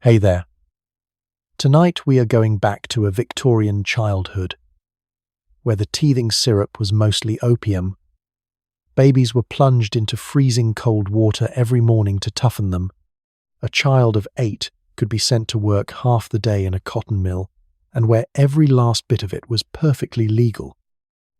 Hey there. Tonight we are going back to a Victorian childhood, where the teething syrup was mostly opium. Babies were plunged into freezing cold water every morning to toughen them. A child of 8 could be sent to work half the day in a cotton mill, and where every last bit of it was perfectly legal.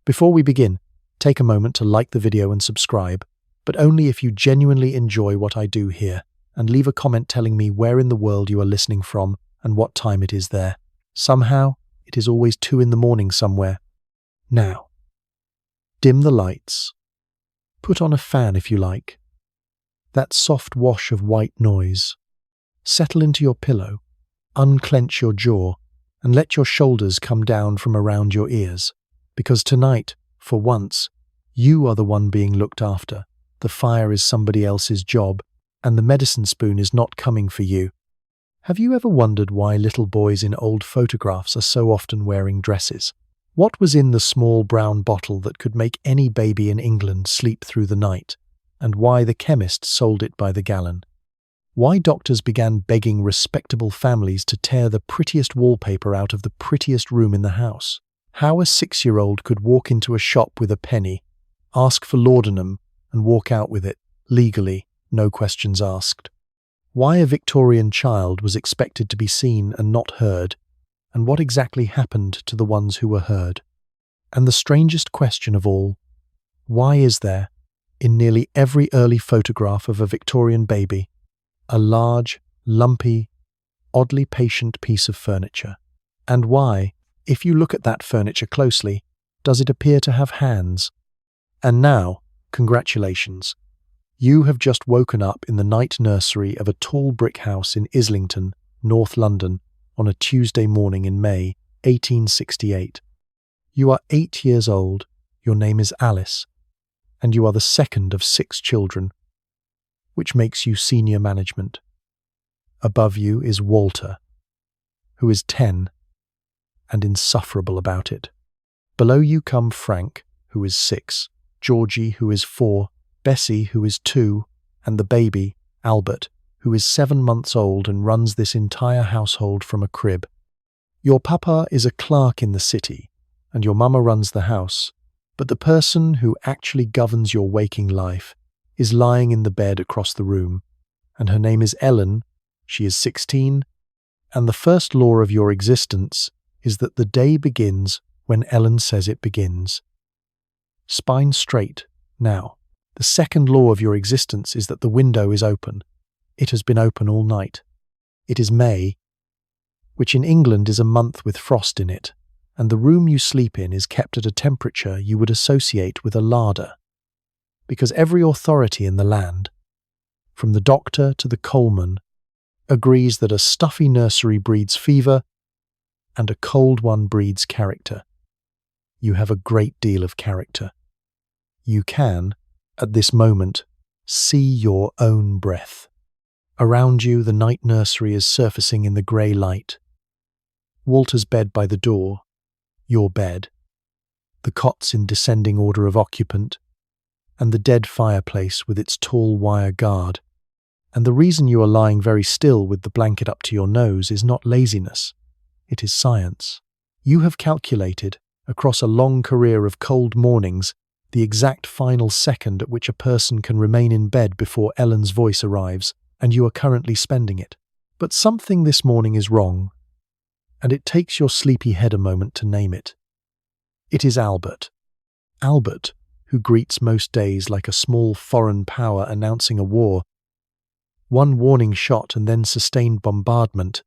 Before we begin, take a moment to like the video and subscribe, but only if you genuinely enjoy what I do here, and leave a comment telling me where in the world you are listening from and what time it is there. Somehow, it is always 2 in the morning somewhere. Now, dim the lights. Put on a fan if you like. That soft wash of white noise. Settle into your pillow, unclench your jaw, and let your shoulders come down from around your ears. Because tonight, for once, you are the one being looked after. The fire is somebody else's job, and the medicine spoon is not coming for you. Have you ever wondered why little boys in old photographs are so often wearing dresses? What was in the small brown bottle that could make any baby in England sleep through the night? And why the chemist sold it by the gallon? Why doctors began begging respectable families to tear the prettiest wallpaper out of the prettiest room in the house? How a 6-year-old could walk into a shop with a penny, ask for laudanum, and walk out with it, legally, no questions asked. Why a Victorian child was expected to be seen and not heard, and what exactly happened to the ones who were heard. And the strangest question of all, why is there, in nearly every early photograph of a Victorian baby, a large, lumpy, oddly patient piece of furniture? And why, if you look at that furniture closely, does it appear to have hands? And now, congratulations. You have just woken up in the night nursery of a tall brick house in Islington, North London, on a Tuesday morning in May, 1868. You are 8 years old, your name is Alice, and you are the second of 6 children, which makes you senior management. Above you is Walter, who is 10, and insufferable about it. Below you come Frank, who is 6, Georgie, who is 4, Bessie, who is 2, and the baby, Albert, who is 7 months old and runs this entire household from a crib. Your papa is a clerk in the city, and your mama runs the house, but the person who actually governs your waking life is lying in the bed across the room, and her name is Ellen, she is 16, and the first law of your existence is that the day begins when Ellen says it begins. Spine straight, now. The second law of your existence is that the window is open. It has been open all night. It is May, which in England is a month with frost in it, and the room you sleep in is kept at a temperature you would associate with a larder. Because every authority in the land, from the doctor to the coalman, agrees that a stuffy nursery breeds fever and a cold one breeds character. You have a great deal of character. You can, at this moment, see your own breath. Around you, the night nursery is surfacing in the grey light. Walter's bed by the door, your bed, the cots in descending order of occupant, and the dead fireplace with its tall wire guard. And the reason you are lying very still with the blanket up to your nose is not laziness, it is science. You have calculated, across a long career of cold mornings, the exact final second at which a person can remain in bed before Ellen's voice arrives, and you are currently spending it. But something this morning is wrong, and it takes your sleepy head a moment to name it. It is Albert. Albert, who greets most days like a small foreign power announcing a war. One warning shot and then sustained bombardment,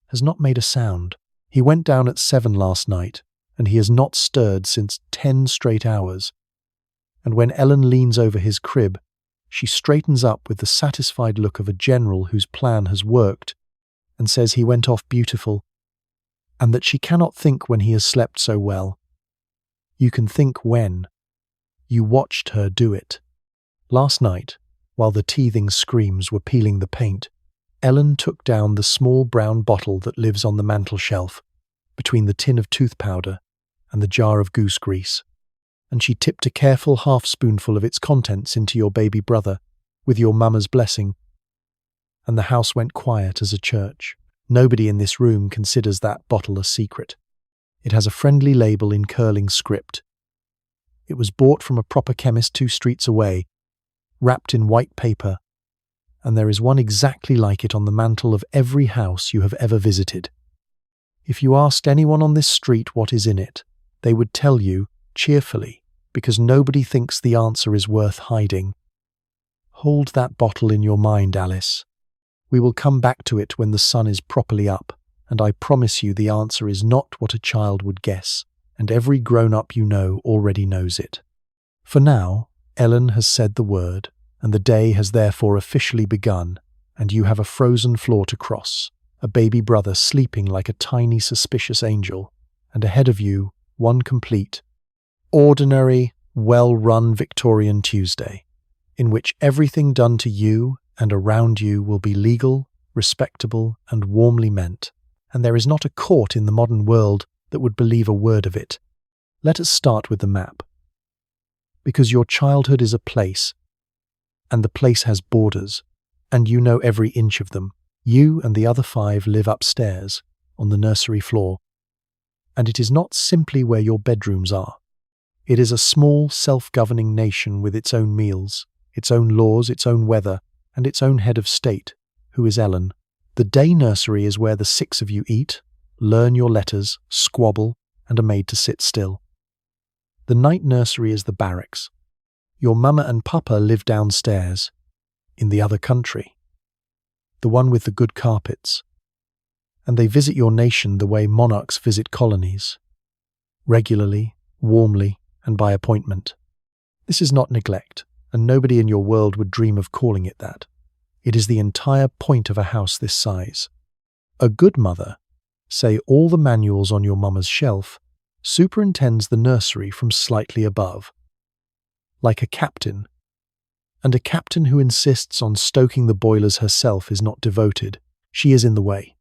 has not made a sound. He went down at 7 last night, and he has not stirred since 10 straight hours. And when Ellen leans over his crib, she straightens up with the satisfied look of a general whose plan has worked, and says he went off beautiful, and that she cannot think when he has slept so well. You can think when. You watched her do it. Last night, while the teething screams were peeling the paint, Ellen took down the small brown bottle that lives on the mantel shelf, between the tin of tooth powder and the jar of goose grease, and she tipped a careful half-spoonful of its contents into your baby brother, with your mama's blessing. and the house went quiet as a church. Nobody in this room considers that bottle a secret. It has a friendly label in curling script. It was bought from a proper chemist 2 streets away, wrapped in white paper, and there is one exactly like it on the mantel of every house you have ever visited. If you asked anyone on this street what is in it, they would tell you, cheerfully, because nobody thinks the answer is worth hiding. Hold that bottle in your mind, Alice. We will come back to it when the sun is properly up, and I promise you the answer is not what a child would guess, and every grown-up you know already knows it. For now, Ellen has said the word, and the day has therefore officially begun, and you have a frozen floor to cross, a baby brother sleeping like a tiny suspicious angel, and ahead of you, one complete, ordinary, well-run Victorian Tuesday, in which everything done to you and around you will be legal, respectable, and warmly meant, and there is not a court in the modern world that would believe a word of it. Let us start with the map. Because your childhood is a place, and the place has borders, and you know every inch of them. You and the other 5 live upstairs, on the nursery floor, and it is not simply where your bedrooms are. It is a small, self-governing nation with its own meals, its own laws, its own weather, and its own head of state, who is Ellen. The day nursery is where the 6 of you eat, learn your letters, squabble, and are made to sit still. The night nursery is the barracks. Your mama and papa live downstairs, in the other country, the one with the good carpets, and they visit your nation the way monarchs visit colonies, regularly, warmly, and by appointment. This is not neglect, and nobody in your world would dream of calling it that. It is the entire point of a house this size. A good mother, say all the manuals on your mama's shelf, superintends the nursery from slightly above, like a captain, and a captain who insists on stoking the boilers herself is not devoted. She is in the way.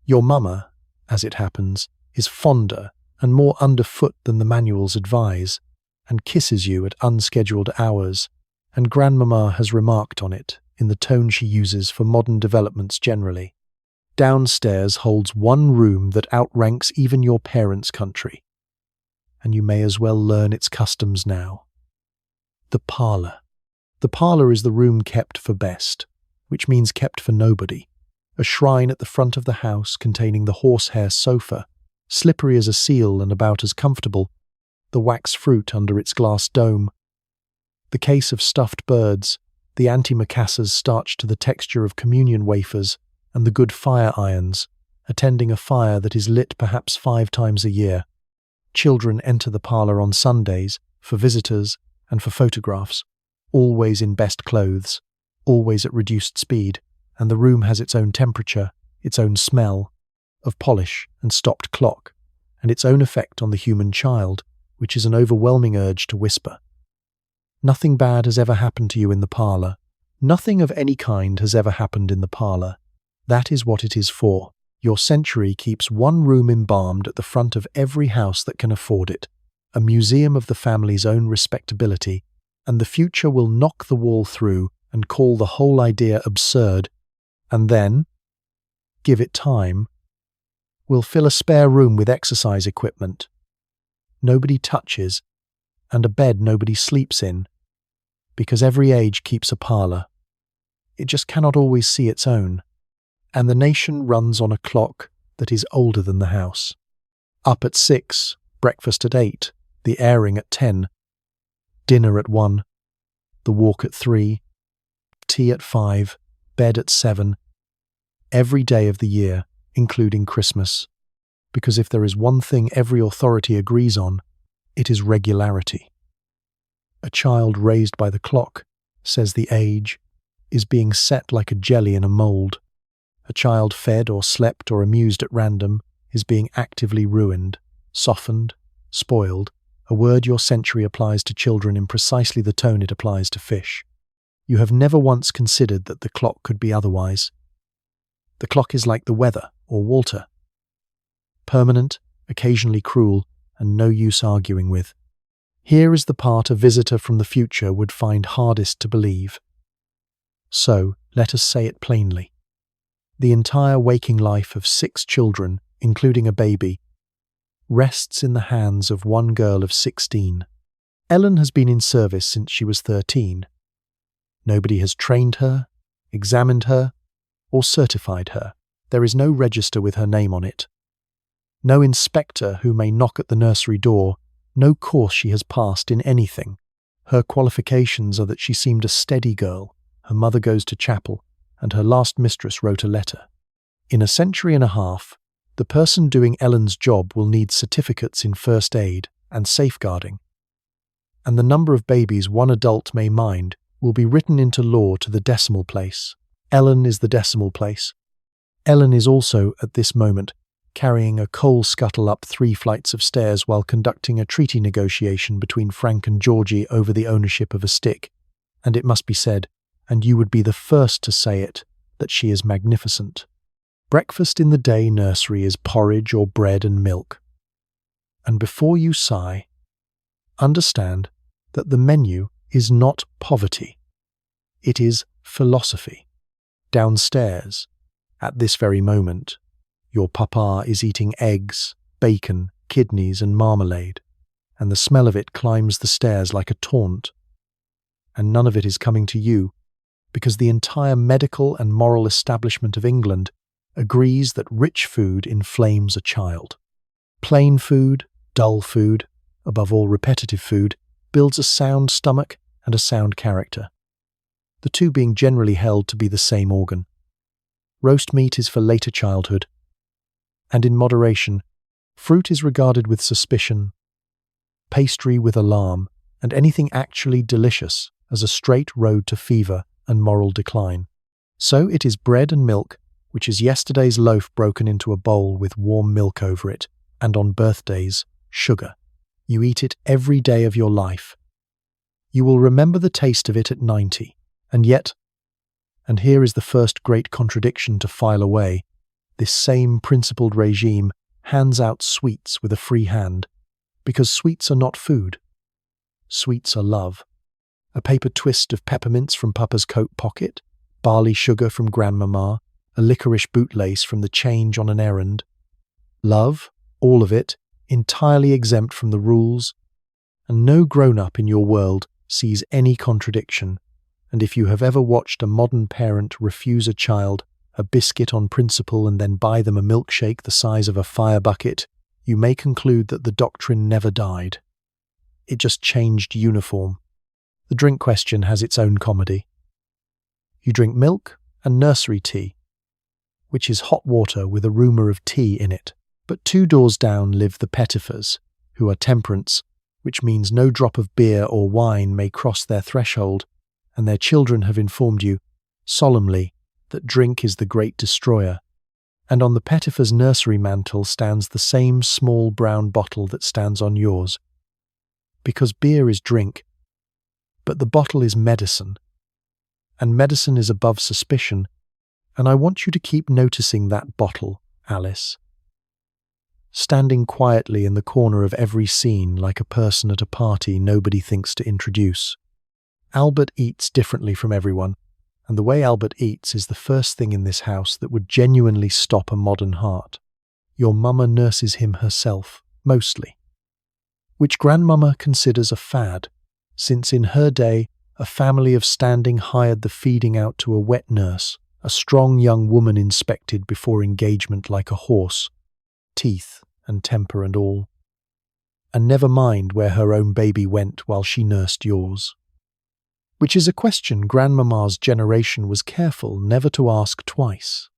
Your mama, as it happens, is fonder and more underfoot than the manuals advise, and kisses you at unscheduled hours, and grandmama has remarked on it in the tone she uses for modern developments generally. Downstairs holds one room that outranks even your parents' country, and you may as well learn its customs now. The parlour. The parlour is the room kept for best, which means kept for nobody. A shrine at the front of the house containing the horsehair sofa, slippery as a seal and about as comfortable, the wax fruit under its glass dome, the case of stuffed birds, the antimacassars starched to the texture of communion wafers, and the good fire irons, attending a fire that is lit perhaps 5 times a year. Children enter the parlour on Sundays, for visitors and for photographs, always in best clothes, always at reduced speed, and the room has its own temperature, its own smell, of polish and stopped clock, and its own effect on the human child, which is an overwhelming urge to whisper. Nothing bad has ever happened to you in the parlour. Nothing of any kind has ever happened in the parlour. That is what it is for. Your century keeps one room embalmed at the front of every house that can afford it, a museum of the family's own respectability, and the future will knock the wall through and call the whole idea absurd, and then, give it time, we'll fill a spare room with exercise equipment nobody touches, and a bed nobody sleeps in, because every age keeps a parlour. It just cannot always see its own, and the nation runs on a clock that is older than the house. Up at 6, breakfast at 8, the airing at 10, dinner at 1, the walk at 3, tea at 5, bed at 7, every day of the year, including Christmas. Because if there is one thing every authority agrees on, it is regularity. A child raised by the clock, says the age, is being set like a jelly in a mould. A child fed or slept or amused at random is being actively ruined, softened, spoiled, a word your century applies to children in precisely the tone it applies to fish. You have never once considered that the clock could be otherwise. The clock is like the weather, or Walter. Permanent, occasionally cruel, and no use arguing with. Here is the part a visitor from the future would find hardest to believe. So, let us say it plainly. The entire waking life of 6 children, including a baby, rests in the hands of one girl of 16. Ellen has been in service since she was 13. Nobody has trained her, examined her, or certified her. There is no register with her name on it. No inspector who may knock at the nursery door, no course she has passed in anything. Her qualifications are that she seemed a steady girl, her mother goes to chapel, and her last mistress wrote a letter. In a century and a half, the person doing Ellen's job will need certificates in first aid and safeguarding. And the number of babies one adult may mind will be written into law to the decimal place. Ellen is the decimal place. Ellen is also, at this moment, carrying a coal scuttle up 3 flights of stairs while conducting a treaty negotiation between Frank and Georgie over the ownership of a stick. And it must be said, and you would be the first to say it, that she is magnificent. Breakfast in the day nursery is porridge or bread and milk. And before you sigh, understand that the menu is not poverty. It is philosophy. Downstairs, at this very moment, your papa is eating eggs, bacon, kidneys and marmalade, and the smell of it climbs the stairs like a taunt. And none of it is coming to you, because the entire medical and moral establishment of England agrees that rich food inflames a child. Plain food, dull food, above all repetitive food, builds a sound stomach and a sound character, the two being generally held to be the same organ. Roast meat is for later childhood, and in moderation, fruit is regarded with suspicion, pastry with alarm, and anything actually delicious as a straight road to fever and moral decline. So it is bread and milk, which is yesterday's loaf broken into a bowl with warm milk over it, and on birthdays, sugar. You eat it every day of your life. You will remember the taste of it at 90, and yet, and here is the first great contradiction to file away, this same principled regime hands out sweets with a free hand, because sweets are not food. Sweets are love. A paper twist of peppermints from Papa's coat pocket, barley sugar from Grandmama, a licorice bootlace from the change on an errand. Love, all of it, entirely exempt from the rules, and no grown-up in your world sees any contradiction. And if you have ever watched a modern parent refuse a child a biscuit on principle and then buy them a milkshake the size of a fire bucket, you may conclude that the doctrine never died. It just changed uniform. The drink question has its own comedy. You drink milk and nursery tea, which is hot water with a rumour of tea in it. But 2 doors down live the Pettifers, who are temperance, which means no drop of beer or wine may cross their threshold, and their children have informed you, solemnly, that drink is the great destroyer. And on the Pettifers' nursery mantel stands the same small brown bottle that stands on yours. Because beer is drink, but the bottle is medicine, and medicine is above suspicion, and I want you to keep noticing that bottle, Alice. Standing quietly in the corner of every scene like a person at a party nobody thinks to introduce. Albert eats differently from everyone, and the way Albert eats is the first thing in this house that would genuinely stop a modern heart. Your mama nurses him herself, mostly, which Grandmama considers a fad, since in her day a family of standing hired the feeding out to a wet nurse, a strong young woman inspected before engagement like a horse, teeth and temper and all, and never mind where her own baby went while she nursed yours. Which is a question Grandmama's generation was careful never to ask twice.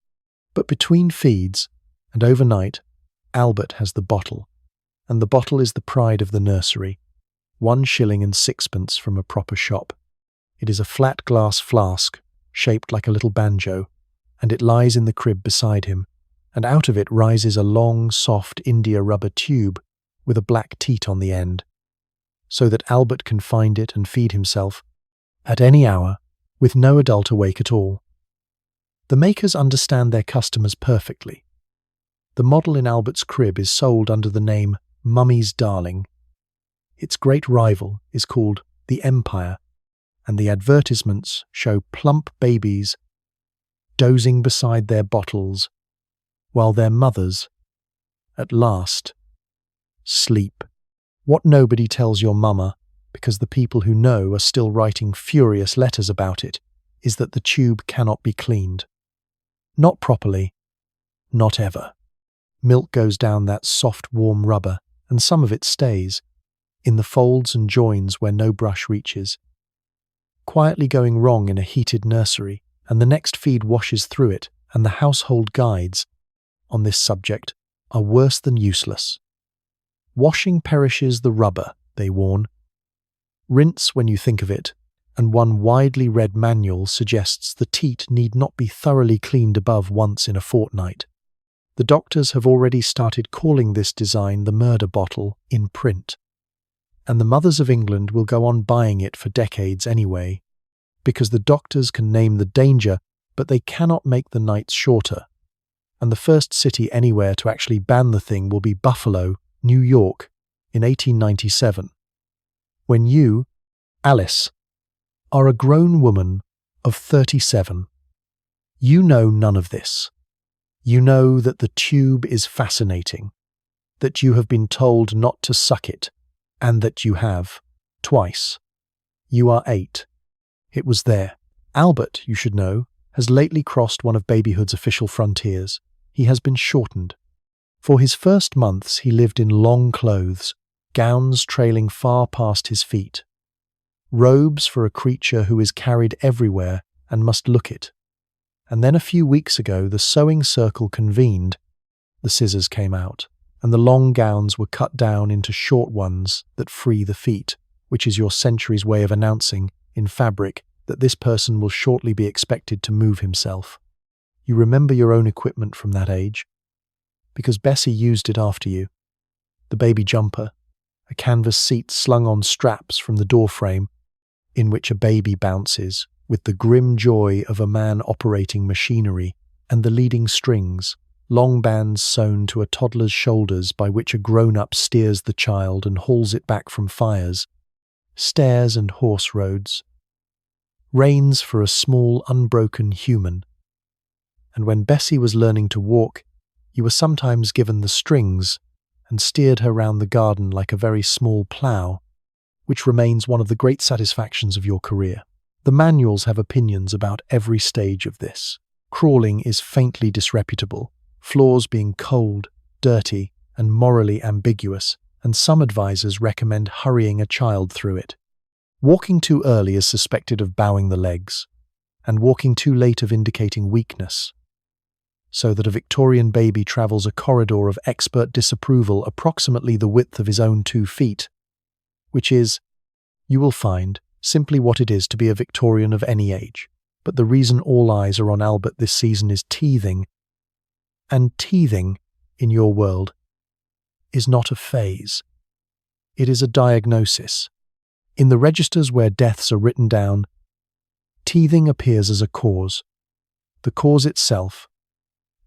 But between feeds, and overnight, Albert has the bottle, and the bottle is the pride of the nursery, 1 shilling and 6pence from a proper shop. It is a flat glass flask, shaped like a little banjo, and it lies in the crib beside him, and out of it rises a long, soft India rubber tube with a black teat on the end, so that Albert can find it and feed himself, at any hour, with no adult awake at all. The makers understand their customers perfectly. The model in Albert's crib is sold under the name Mummy's Darling. Its great rival is called the Empire, and the advertisements show plump babies dozing beside their bottles, while their mothers, at last, sleep. What nobody tells your mama, because the people who know are still writing furious letters about it, is that the tube cannot be cleaned. Not properly, not ever. Milk goes down that soft, warm rubber, and some of it stays, in the folds and joins where no brush reaches. Quietly going wrong in a heated nursery, and the next feed washes through it, and the household guides on this subject are worse than useless. Washing perishes the rubber, they warn. Rinse when you think of it, and one widely read manual suggests the teat need not be thoroughly cleaned above once in a fortnight. The doctors have already started calling this design the murder bottle in print. And the mothers of England will go on buying it for decades anyway, because the doctors can name the danger, but they cannot make the nights shorter. And the first city anywhere to actually ban the thing will be Buffalo, New York, in 1897. When you, Alice, are a grown woman of 37, you know none of this. You know that the tube is fascinating, that you have been told not to suck it, and that you have, twice. You are 8. It was there. Albert, you should know, has lately crossed one of babyhood's official frontiers. He has been shortened. For his first months he lived in long clothes, gowns trailing far past his feet. Robes for a creature who is carried everywhere and must look it. And then a few weeks ago the sewing circle convened, the scissors came out, and the long gowns were cut down into short ones that free the feet, which is your century's way of announcing, in fabric, that this person will shortly be expected to move himself. You remember your own equipment from that age? Because Bessie used it after you. The baby jumper, a canvas seat slung on straps from the doorframe, in which a baby bounces, with the grim joy of a man operating machinery, and the leading strings, long bands sewn to a toddler's shoulders by which a grown-up steers the child and hauls it back from fires, stairs and horse roads, reins for a small, unbroken human. And when Bessie was learning to walk, you were sometimes given the strings and steered her round the garden like a very small plough, which remains one of the great satisfactions of your career. The manuals have opinions about every stage of this. Crawling is faintly disreputable, floors being cold, dirty, and morally ambiguous, and some advisors recommend hurrying a child through it. Walking too early is suspected of bowing the legs, and walking too late of indicating weakness, so that a Victorian baby travels a corridor of expert disapproval approximately the width of his own 2 feet, which is, you will find, simply what it is to be a Victorian of any age. But the reason all eyes are on Albert this season is teething. And teething, in your world, is not a phase. It is a diagnosis. In the registers where deaths are written down, teething appears as a cause. The cause itself,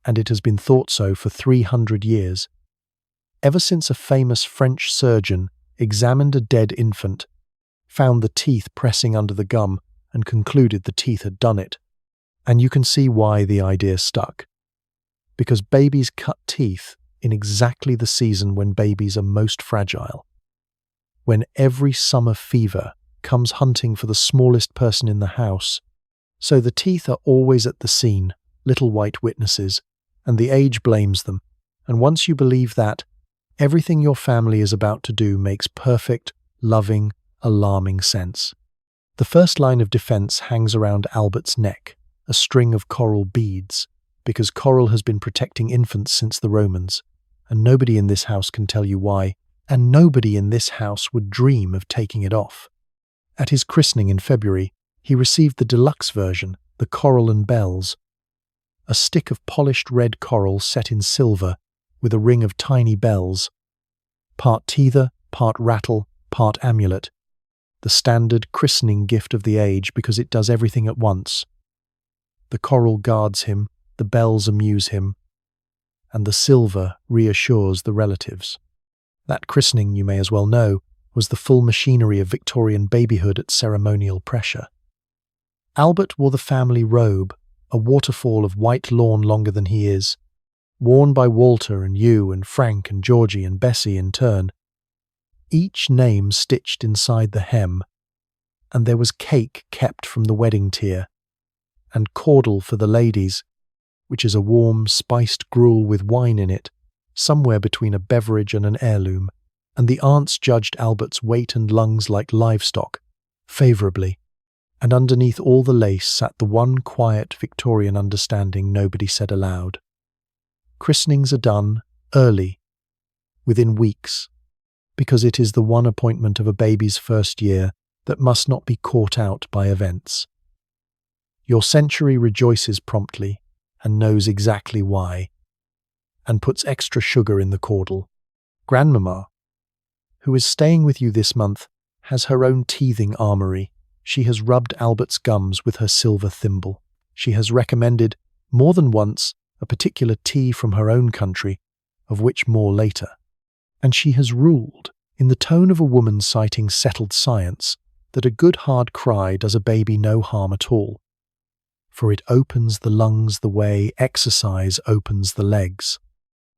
and it has been thought so for 300 years, ever since a famous French surgeon examined a dead infant, found the teeth pressing under the gum, and concluded the teeth had done it. And you can see why the idea stuck. Because babies cut teeth in exactly the season when babies are most fragile. When every summer fever comes hunting for the smallest person in the house. So the teeth are always at the scene, little white witnesses, and the age blames them. And once you believe that, everything your family is about to do makes perfect, loving, alarming sense. The first line of defense hangs around Albert's neck, a string of coral beads, because coral has been protecting infants since the Romans, and nobody in this house can tell you why, and nobody in this house would dream of taking it off. At his christening in February, he received the deluxe version, the coral and bells, a stick of polished red coral set in silver with a ring of tiny bells, part teether, part rattle, part amulet, the standard christening gift of the age because it does everything at once. The coral guards him, the bells amuse him, and the silver reassures the relatives. That christening, you may as well know, was the full machinery of Victorian babyhood at ceremonial pressure. Albert wore the family robe, a waterfall of white lawn longer than he is, worn by Walter and you and Frank and Georgie and Bessie in turn, each name stitched inside the hem, and there was cake kept from the wedding tier, and caudle for the ladies, which is a warm, spiced gruel with wine in it, somewhere between a beverage and an heirloom, and the aunts judged Albert's weight and lungs like livestock, favourably, and underneath all the lace sat the one quiet Victorian understanding nobody said aloud. Christenings are done early, within weeks, because it is the one appointment of a baby's first year that must not be caught out by events. Your century rejoices promptly and knows exactly why, and puts extra sugar in the caudle. Grandmama, who is staying with you this month, has her own teething armoury. She has rubbed Albert's gums with her silver thimble. She has recommended, more than once, a particular tea from her own country, of which more later. And she has ruled, in the tone of a woman citing settled science, that a good hard cry does a baby no harm at all, for it opens the lungs the way exercise opens the legs.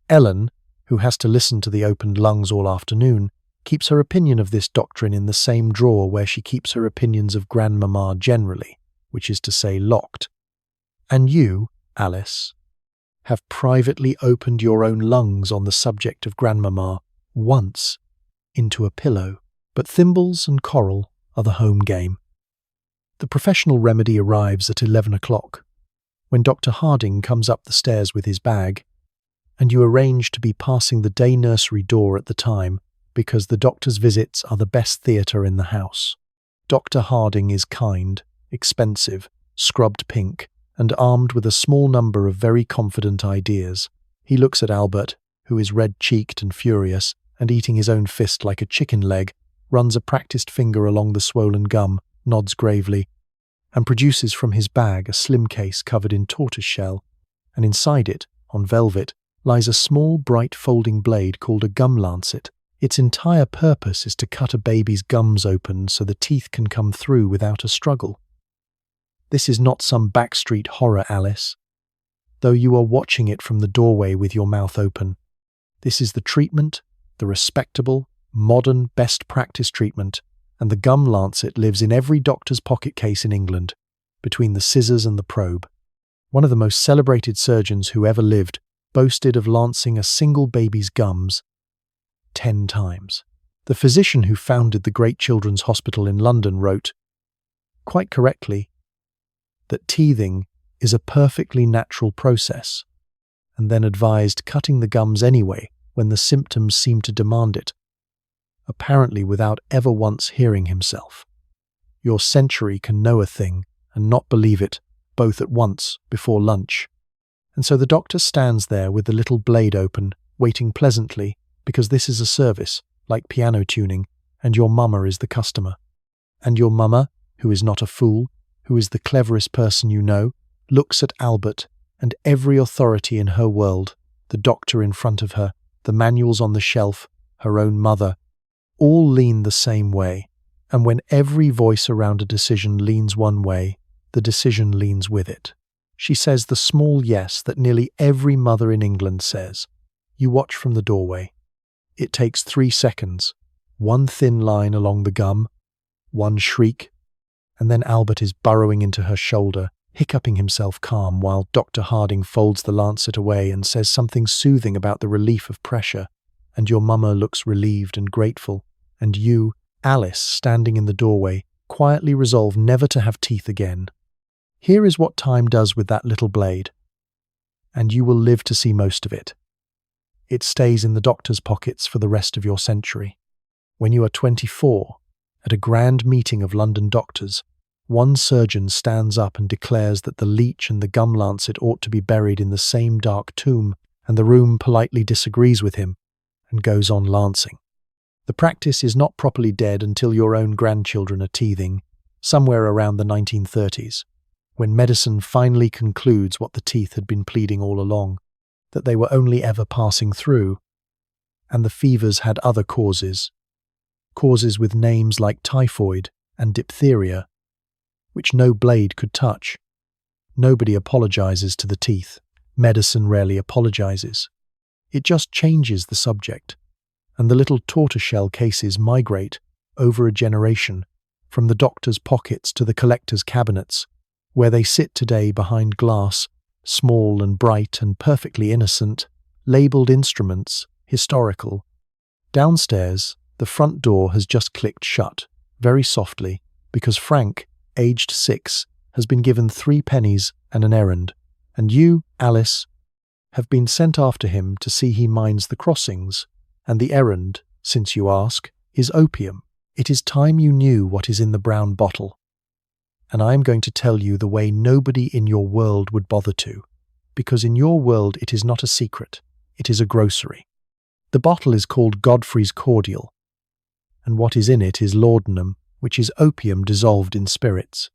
Ellen, who has to listen to the opened lungs all afternoon, keeps her opinion of this doctrine in the same drawer where she keeps her opinions of grandmama generally, which is to say locked. And you, Alice, have privately opened your own lungs on the subject of grandmama once into a pillow, but thimbles and coral are the home game. The professional remedy arrives at 11 o'clock, when Dr. Harding comes up the stairs with his bag, and you arrange to be passing the day nursery door at the time because the doctor's visits are the best theatre in the house. Dr. Harding is kind, expensive, scrubbed pink, and armed with a small number of very confident ideas. He looks at Albert, who is red-cheeked and furious, and eating his own fist like a chicken leg, runs a practised finger along the swollen gum, nods gravely, and produces from his bag a slim case covered in tortoiseshell, and inside it, on velvet, lies a small bright folding blade called a gum lancet. Its entire purpose is to cut a baby's gums open so the teeth can come through without a struggle. This is not some backstreet horror, Alice, though you are watching it from the doorway with your mouth open. This is the treatment, the respectable, modern, best practice treatment, and the gum lancet lives in every doctor's pocket case in England, between the scissors and the probe. One of the most celebrated surgeons who ever lived boasted of lancing a single baby's gums 10 times. The physician who founded the great children's hospital in London wrote, quite correctly, that teething is a perfectly natural process, and then advised cutting the gums anyway when the symptoms seem to demand it, apparently without ever once hearing himself. Your century can know a thing and not believe it, both at once, before lunch. And so the doctor stands there with the little blade open, waiting pleasantly, because this is a service, like piano tuning, and your mama is the customer. And your mama, who is not a fool, who is the cleverest person you know, looks at Albert and every authority in her world, the doctor in front of her, the manuals on the shelf, her own mother, all lean the same way, and when every voice around a decision leans one way, the decision leans with it. She says the small yes that nearly every mother in England says. You watch from the doorway. It takes 3 seconds, one thin line along the gum, one shriek, and then Albert is burrowing into her shoulder, hiccuping himself calm while Dr. Harding folds the lancet away and says something soothing about the relief of pressure, and your mama looks relieved and grateful, and you, Alice, standing in the doorway, quietly resolve never to have teeth again. Here is what time does with that little blade, and you will live to see most of it. It stays in the doctor's pockets for the rest of your century. When you are 24, at a grand meeting of London doctors, one surgeon stands up and declares that the leech and the gum lancet ought to be buried in the same dark tomb, and the room politely disagrees with him and goes on lancing. The practice is not properly dead until your own grandchildren are teething, somewhere around the 1930s, when medicine finally concludes what the teeth had been pleading all along, that they were only ever passing through, and the fevers had other causes with names like typhoid and diphtheria, which no blade could touch. Nobody apologizes to the teeth. Medicine rarely apologizes. It just changes the subject, and the little tortoiseshell cases migrate over a generation from the doctor's pockets to the collector's cabinets, where they sit today behind glass, small and bright and perfectly innocent, labelled instruments, historical. Downstairs, the front door has just clicked shut, very softly, because Frank, aged 6, has been given 3 pennies and an errand, and you, Alice, have been sent after him to see he minds the crossings, and the errand, since you ask, is opium. It is time you knew what is in the brown bottle. And I am going to tell you the way nobody in your world would bother to, because in your world it is not a secret, it is a grocery. The bottle is called Godfrey's Cordial, and what is in it is laudanum, which is opium dissolved in spirits,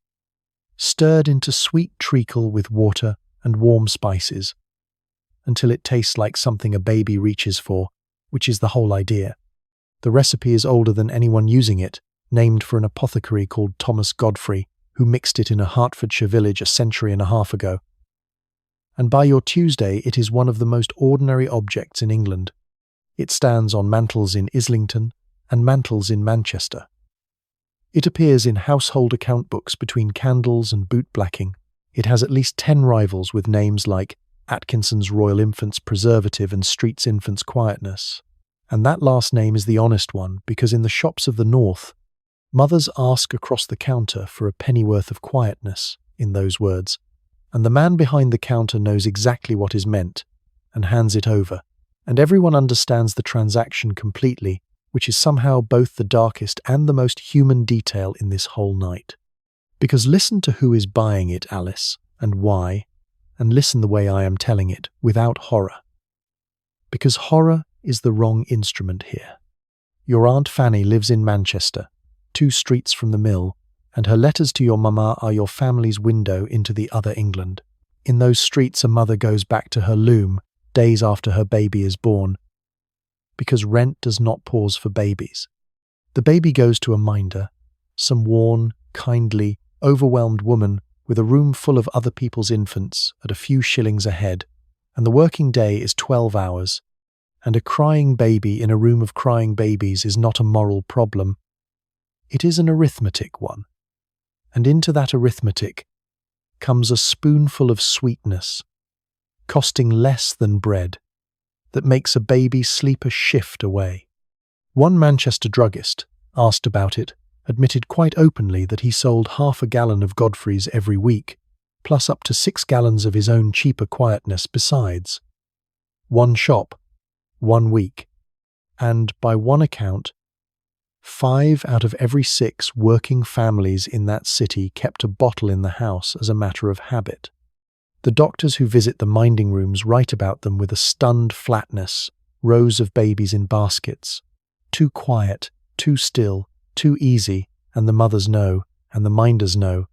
stirred into sweet treacle with water and warm spices, until it tastes like something a baby reaches for, which is the whole idea. The recipe is older than anyone using it, named for an apothecary called Thomas Godfrey, who mixed it in a Hertfordshire village a century and a half ago. And by your Tuesday it is one of the most ordinary objects in England. It stands on mantels in Islington and mantels in Manchester. It appears in household account books between candles and boot-blacking. It has at least 10 rivals with names like Atkinson's Royal Infant's Preservative and Street's Infant's Quietness. And that last name is the honest one, because in the shops of the north, mothers ask across the counter for a pennyworth of quietness in those words, and the man behind the counter knows exactly what is meant and hands it over, and everyone understands the transaction completely, which is somehow both the darkest and the most human detail in this whole night. Because listen to who is buying it, Alice, and why, and listen the way I am telling it, without horror. Because horror is the wrong instrument here. Your Aunt Fanny lives in Manchester, 2 streets from the mill, and her letters to your mamma are your family's window into the other England. In those streets a mother goes back to her loom days after her baby is born, because rent does not pause for babies. The baby goes to a minder, some worn, kindly, overwhelmed woman with a room full of other people's infants at a few shillings a head, and the working day is 12 hours, and a crying baby in a room of crying babies is not a moral problem. It is an arithmetic one, and into that arithmetic comes a spoonful of sweetness, costing less than bread, that makes a baby sleep a shift away. One Manchester druggist, asked about it, admitted quite openly that he sold half a gallon of Godfrey's every week, plus up to 6 gallons of his own cheaper quietness besides. One shop, 1 week, and by one account, 5 out of every 6 working families in that city kept a bottle in the house as a matter of habit. The doctors who visit the minding rooms write about them with a stunned flatness, rows of babies in baskets. Too quiet, too still, too easy, and the mothers know, and the minders know.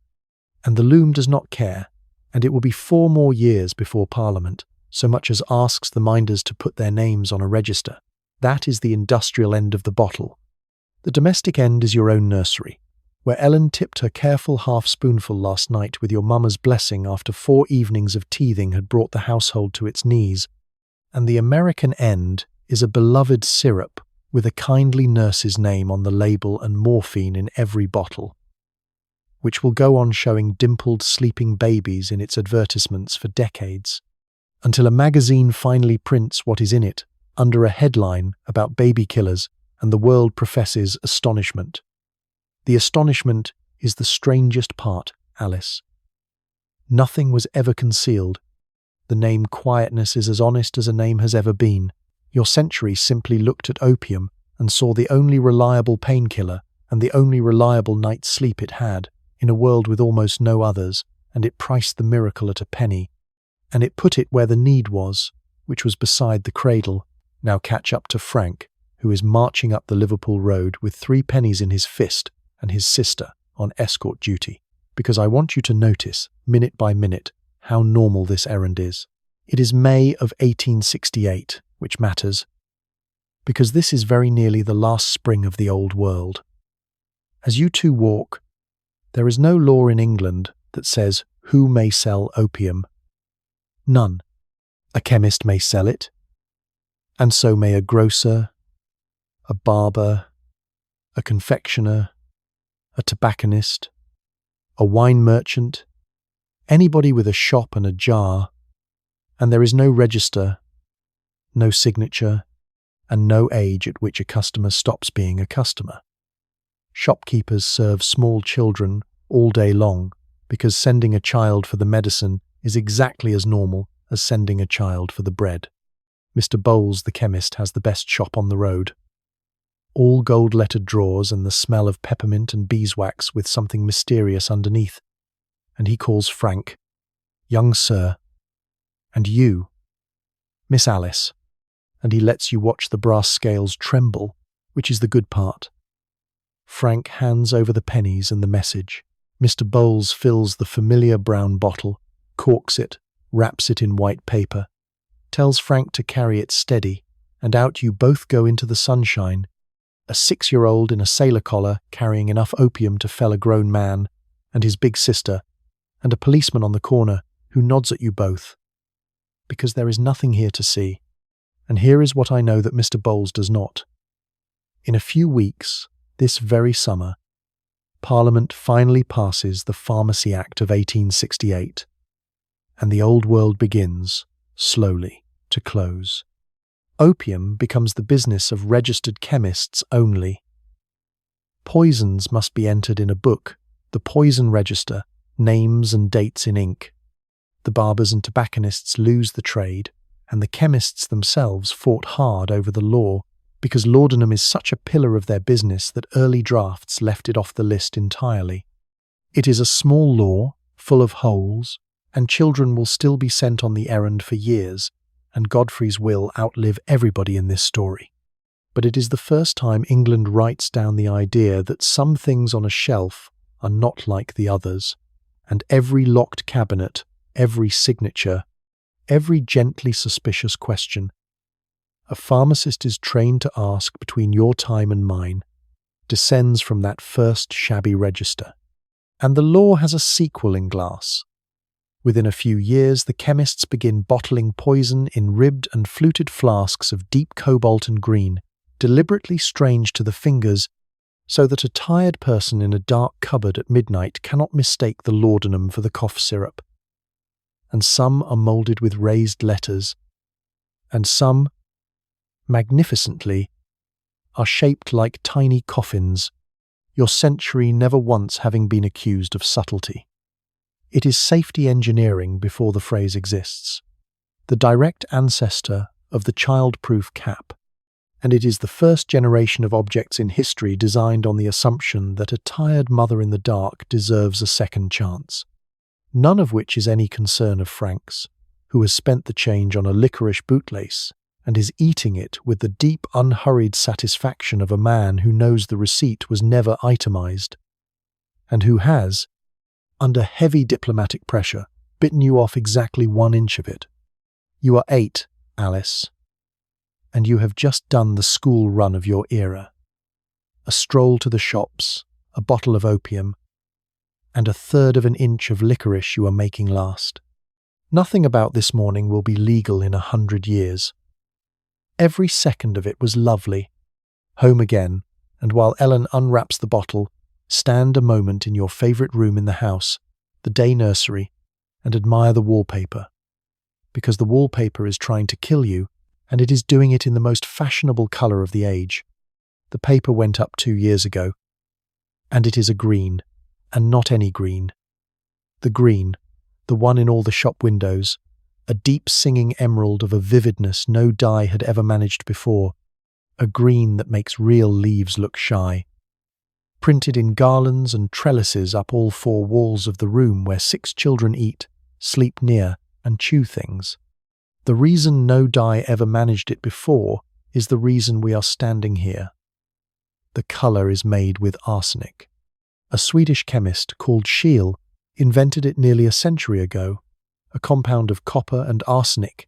And the loom does not care, and it will be 4 more years before Parliament so much as asks the minders to put their names on a register. That is the industrial end of the bottle. The domestic end is your own nursery, where Ellen tipped her careful half-spoonful last night with your mama's blessing after 4 evenings of teething had brought the household to its knees, and the American end is a beloved syrup with a kindly nurse's name on the label and morphine in every bottle, which will go on showing dimpled sleeping babies in its advertisements for decades, until a magazine finally prints what is in it under a headline about baby killers, and the world professes astonishment. The astonishment is the strangest part, Alice. Nothing was ever concealed. The name quietness is as honest as a name has ever been. Your century simply looked at opium and saw the only reliable painkiller and the only reliable night's sleep it had, in a world with almost no others, and it priced the miracle at a penny. And it put it where the need was, which was beside the cradle. Now catch up to Frank, who is marching up the Liverpool road with 3 pennies in his fist, and his sister on escort duty, because I want you to notice, minute by minute, how normal this errand is. It is May of 1868, which matters, because this is very nearly the last spring of the old world. As you 2 walk, there is no law in England that says Who may sell opium? None. A chemist may sell it, and so may a grocer, a barber, a confectioner, a tobacconist, a wine merchant, anybody with a shop and a jar, and there is no register, no signature, and no age at which a customer stops being a customer. Shopkeepers serve small children all day long because sending a child for the medicine is exactly as normal as sending a child for the bread. Mr. Bowles, the chemist, has the best shop on the road. All gold-lettered drawers and the smell of peppermint and beeswax with something mysterious underneath. And he calls Frank, "Young sir," and you, "Miss Alice," and he lets you watch the brass scales tremble, which is the good part. Frank hands over the pennies and the message. Mr. Bowles fills the familiar brown bottle, corks it, wraps it in white paper, tells Frank to carry it steady, and out you both go into the sunshine, a 6-year-old in a sailor collar carrying enough opium to fell a grown man, and his big sister, and a policeman on the corner who nods at you both. Because there is nothing here to see, and here is what I know that Mr. Bowles does not. In a few weeks, this very summer, Parliament finally passes the Pharmacy Act of 1868, and the old world begins, slowly, to close. Opium becomes the business of registered chemists only. Poisons must be entered in a book, the poison register, names and dates in ink. The barbers and tobacconists lose the trade, and the chemists themselves fought hard over the law, because laudanum is such a pillar of their business that early drafts left it off the list entirely. It is a small law, full of holes, and children will still be sent on the errand for years, and Godfrey's will outlive everybody in this story. But it is the first time England writes down the idea that some things on a shelf are not like the others, and every locked cabinet, every signature, every gently suspicious question a pharmacist is trained to ask between your time and mine descends from that first shabby register. And the law has a sequel in glass. Within a few years, the chemists begin bottling poison in ribbed and fluted flasks of deep cobalt and green, deliberately strange to the fingers, so that a tired person in a dark cupboard at midnight cannot mistake the laudanum for the cough syrup. And some are moulded with raised letters, and some, magnificently, are shaped like tiny coffins, your century never once having been accused of subtlety. It is safety engineering before the phrase exists, the direct ancestor of the child-proof cap, and it is the first generation of objects in history designed on the assumption that a tired mother in the dark deserves a second chance, none of which is any concern of Frank's, who has spent the change on a licorice bootlace and is eating it with the deep, unhurried satisfaction of a man who knows the receipt was never itemized, and who has, under heavy diplomatic pressure, bitten you off exactly 1 inch of it. You are 8, Alice, and you have just done the school run of your era. A stroll to the shops, a bottle of opium, and 1/3 of an inch of licorice you are making last. Nothing about this morning will be legal in 100 years. Every second of it was lovely. Home again, and while Ellen unwraps the bottle, stand a moment in your favourite room in the house, the day nursery, and admire the wallpaper. Because the wallpaper is trying to kill you, and it is doing it in the most fashionable colour of the age. The paper went up 2 years ago, and it is a green, and not any green. The green, the one in all the shop windows, a deep singing emerald of a vividness no dye had ever managed before, a green that makes real leaves look shy. Printed in garlands and trellises up all 4 walls of the room where 6 children eat, sleep near, and chew things. The reason no dye ever managed it before is the reason we are standing here. The colour is made with arsenic. A Swedish chemist called Scheele invented it nearly a century ago, a compound of copper and arsenic,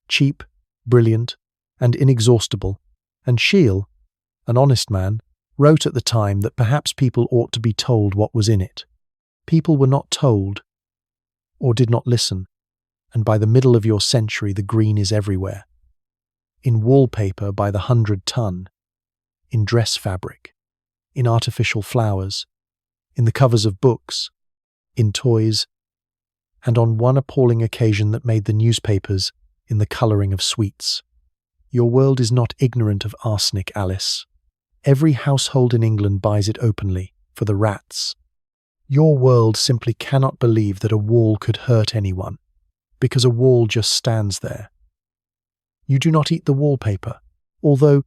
cheap, brilliant, and inexhaustible, and Scheele, an honest man, wrote at the time that perhaps people ought to be told what was in it. People were not told. or did not listen, and by the middle of your century the green is everywhere. In wallpaper by the 100-ton, in dress fabric, in artificial flowers, in the covers of books, in toys, and on one appalling occasion that made the newspapers, in the colouring of sweets. Your world is not ignorant of arsenic, Alice. Every household in England buys it openly, for the rats. Your world simply cannot believe that a wall could hurt anyone, because a wall just stands there. You do not eat the wallpaper, although,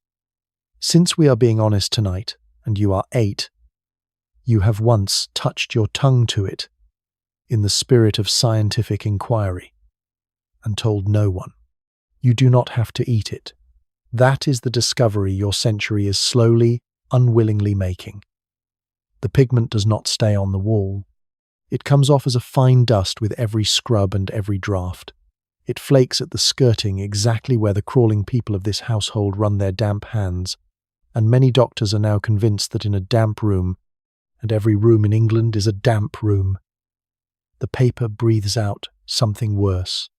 since we are being honest tonight, and you are 8, you have once touched your tongue to it, in the spirit of scientific inquiry, and told no one. You do not have to eat it. That is the discovery your century is slowly, unwillingly making. The pigment does not stay on the wall. It comes off as a fine dust with every scrub and every draft. It flakes at the skirting exactly where the crawling people of this household run their damp hands, and many doctors are now convinced that in a damp room, and every room in England is a damp room, the paper breathes out something worse.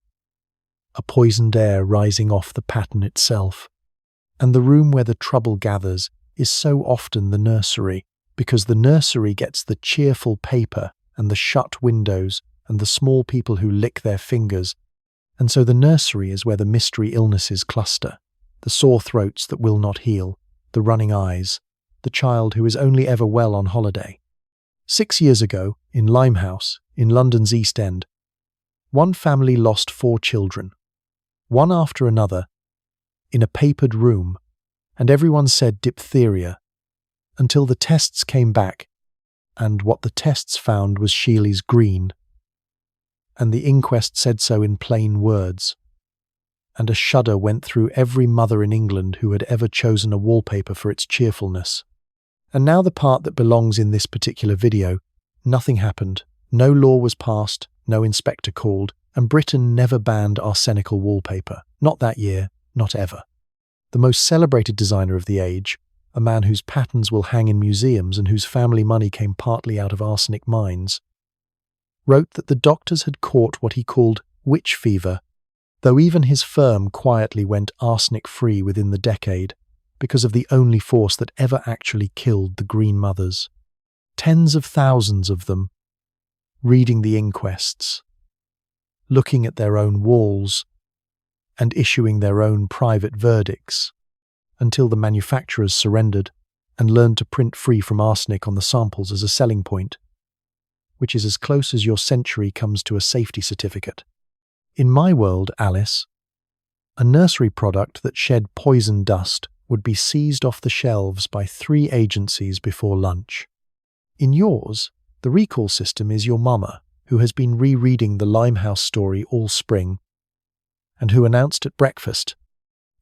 A poisoned air rising off the pattern itself. And the room where the trouble gathers is so often the nursery, because the nursery gets the cheerful paper and the shut windows and the small people who lick their fingers, and so the nursery is where the mystery illnesses cluster, the sore throats that will not heal, the running eyes, the child who is only ever well on holiday. 6 years ago, in Limehouse, in London's East End, one family lost 4 children, one after another, in a papered room, and everyone said diphtheria, until the tests came back, and what the tests found was Sheely's green, and the inquest said so in plain words, and a shudder went through every mother in England who had ever chosen a wallpaper for its cheerfulness. And now the part that belongs in this particular video. Nothing happened, no law was passed, no inspector called, and Britain never banned arsenical wallpaper, not that year, not ever. The most celebrated designer of the age, a man whose patterns will hang in museums and whose family money came partly out of arsenic mines, wrote that the doctors had caught what he called witch fever, though even his firm quietly went arsenic-free within the decade, because of the only force that ever actually killed the Green Mothers. Tens of thousands of them, reading the inquests, looking at their own walls, and issuing their own private verdicts, until the manufacturers surrendered and learned to print free from arsenic on the samples as a selling point, which is as close as your century comes to a safety certificate. In my world, Alice, a nursery product that shed poison dust would be seized off the shelves by 3 agencies before lunch. In yours, the recall system is your mama, who has been rereading the Limehouse story all spring, and who announced at breakfast,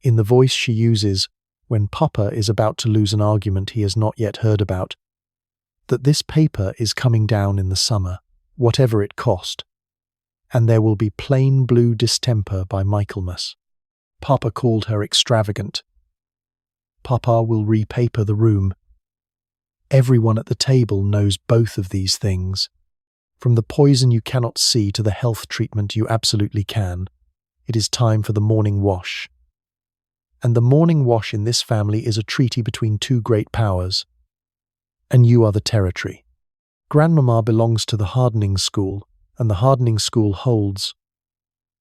in the voice she uses when Papa is about to lose an argument he has not yet heard about, that this paper is coming down in the summer, whatever it cost, and there will be plain blue distemper by Michaelmas. Papa called her extravagant. Papa will repaper the room. Everyone at the table knows both of these things, from the poison you cannot see to the health treatment you absolutely can. It is time for the morning wash. And the morning wash in this family is a treaty between 2 great powers. And you are the territory. Grandmama belongs to the hardening school, and the hardening school holds,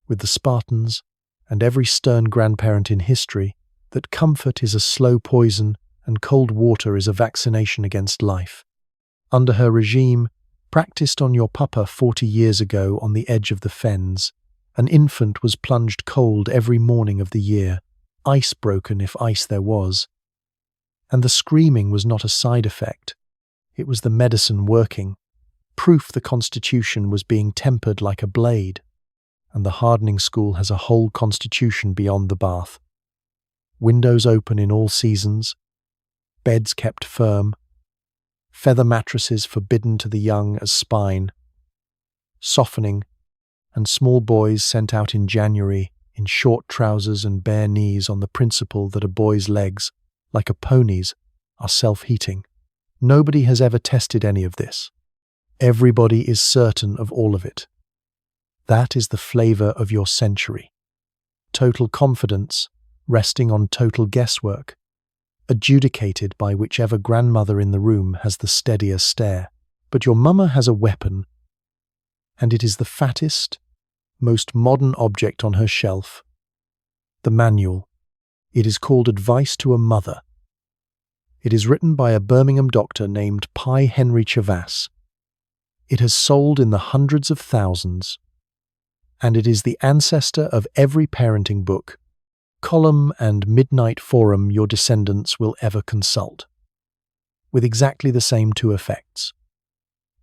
with the Spartans and every stern grandparent in history, that comfort is a slow poison and cold water is a vaccination against life. Under her regime, practiced on your papa 40 years ago on the edge of the fens, an infant was plunged cold every morning of the year, ice broken if ice there was. And the screaming was not a side effect. It was the medicine working, proof the constitution was being tempered like a blade. And the hardening school has a whole constitution beyond the bath. Windows open in all seasons, beds kept firm, feather mattresses forbidden to the young as spine, softening, and small boys sent out in January in short trousers and bare knees on the principle that a boy's legs, like a pony's, are self-heating. Nobody has ever tested any of this. Everybody is certain of all of it. That is the flavor of your century. Total confidence, resting on total guesswork, adjudicated by whichever grandmother in the room has the steadier stare. But your mama has a weapon, and it is the fattest, most modern object on her shelf. The manual. It is called Advice to a Mother. It is written by a Birmingham doctor named Pi Henry Chavasse. It has sold in the hundreds of thousands, and it is the ancestor of every parenting book, column and midnight forum your descendants will ever consult, with exactly the same two effects.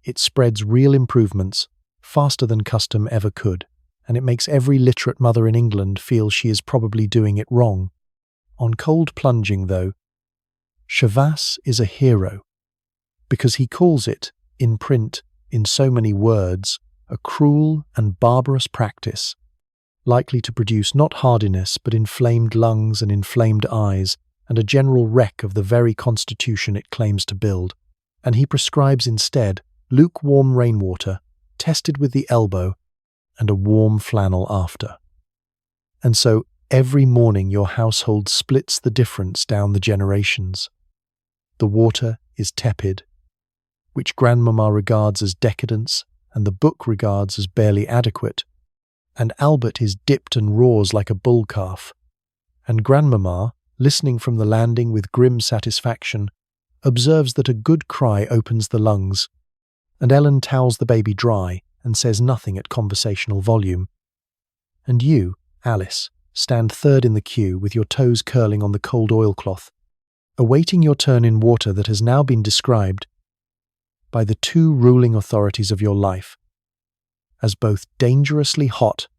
It spreads real improvements faster than custom ever could, and it makes every literate mother in England feel she is probably doing it wrong. On cold plunging, though, Chavasse is a hero, because he calls it, in print, in so many words, a cruel and barbarous practice, likely to produce not hardiness but inflamed lungs and inflamed eyes, and a general wreck of the very constitution it claims to build. And he prescribes instead lukewarm rainwater, tested with the elbow, and a warm flannel after. And so every morning your household splits the difference down the generations. The water is tepid, which grandmama regards as decadence, and the book regards as barely adequate, and Albert is dipped and roars like a bull calf, and grandmama, listening from the landing with grim satisfaction, observes that a good cry opens the lungs, and Ellen towels the baby dry and says nothing at conversational volume. And you, Alice, stand third in the queue with your toes curling on the cold oilcloth, awaiting your turn in water that has now been described by the two ruling authorities of your life as both dangerously hot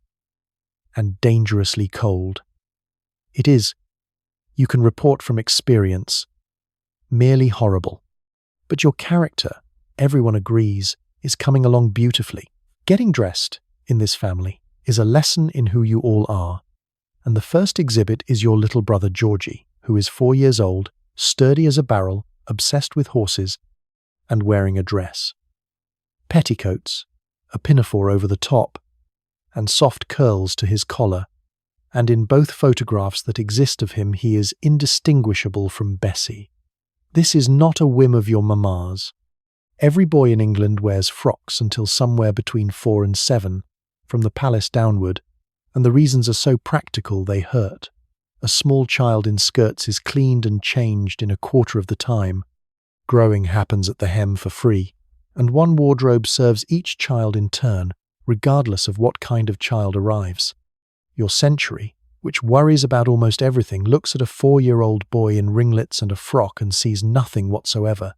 and dangerously cold. It is, you can report from experience, merely horrible. But your character, everyone agrees, is coming along beautifully. Getting dressed, in this family, is a lesson in who you all are. And the first exhibit is your little brother Georgie, who is 4 years old, sturdy as a barrel, obsessed with horses, and wearing a dress. Petticoats, a pinafore over the top, and soft curls to his collar, and in both photographs that exist of him he is indistinguishable from Bessie. This is not a whim of your mamma's. Every boy in England wears frocks until somewhere between 4 and 7, from the palace downward, and the reasons are so practical they hurt. A small child in skirts is cleaned and changed in a quarter of the time. Growing happens at the hem for free, and one wardrobe serves each child in turn, regardless of what kind of child arrives. Your century, which worries about almost everything, looks at a 4-year-old boy in ringlets and a frock and sees nothing whatsoever.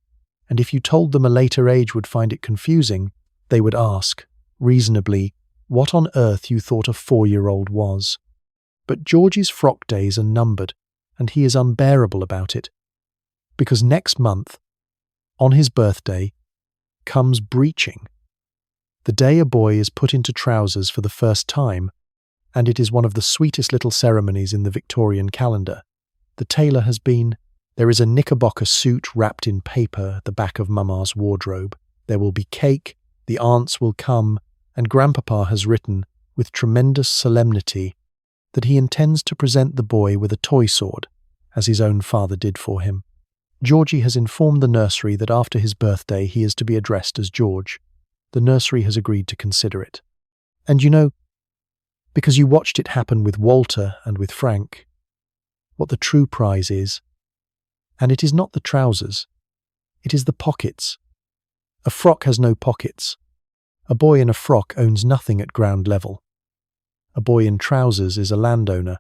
And if you told them a later age would find it confusing, they would ask, reasonably, what on earth you thought a 4-year-old was. But Georgie's frock days are numbered, and he is unbearable about it, because next month, on his birthday, comes breeching, the day a boy is put into trousers for the first time, and it is one of the sweetest little ceremonies in the Victorian calendar. The tailor has been. There is a knickerbocker suit wrapped in paper at the back of Mama's wardrobe. There will be cake, the aunts will come, and Grandpapa has written, with tremendous solemnity, that he intends to present the boy with a toy sword, as his own father did for him. Georgie has informed the nursery that after his birthday he is to be addressed as George. The nursery has agreed to consider it. And you know, because you watched it happen with Walter and with Frank, what the true prize is, and it is not the trousers, it is the pockets. A frock has no pockets. A boy in a frock owns nothing at ground level. A boy in trousers is a landowner.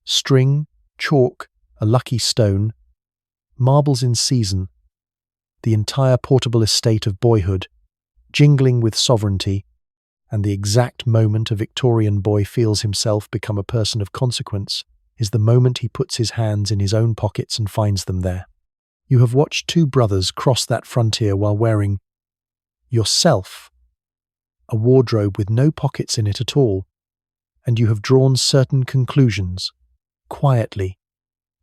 String, chalk, a lucky stone, marbles in season, the entire portable estate of boyhood, jingling with sovereignty, and the exact moment a Victorian boy feels himself become a person of consequence is the moment he puts his hands in his own pockets and finds them there. You have watched two brothers cross that frontier while wearing, yourself, a wardrobe with no pockets in it at all, and you have drawn certain conclusions, quietly,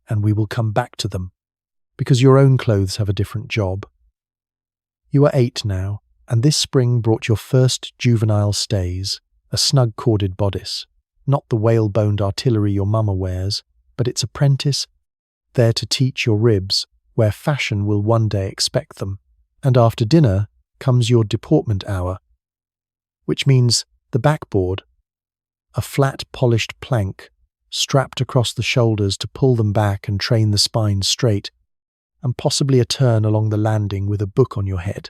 and we will come back to them, because your own clothes have a different job. You are 8 now, and this spring brought your first juvenile stays, a snug corded bodice, not the whale-boned artillery your mama wears, but its apprentice, there to teach your ribs where fashion will one day expect them. And after dinner comes your deportment hour, which means the backboard, a flat polished plank strapped across the shoulders to pull them back and train the spine straight, and possibly a turn along the landing with a book on your head.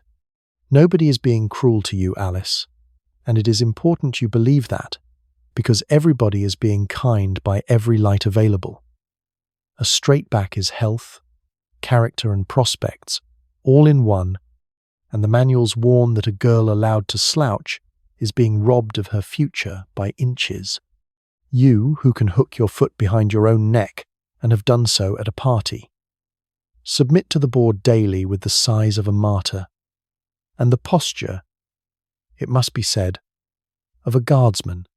Nobody is being cruel to you, Alice, and it is important you believe that, because everybody is being kind by every light available. A straight back is health, character and prospects, all in one, and the manuals warn that a girl allowed to slouch is being robbed of her future by inches. You, who can hook your foot behind your own neck and have done so at a party. Submit to the board daily with the size of a martyr, and the posture, it must be said, of a guardsman.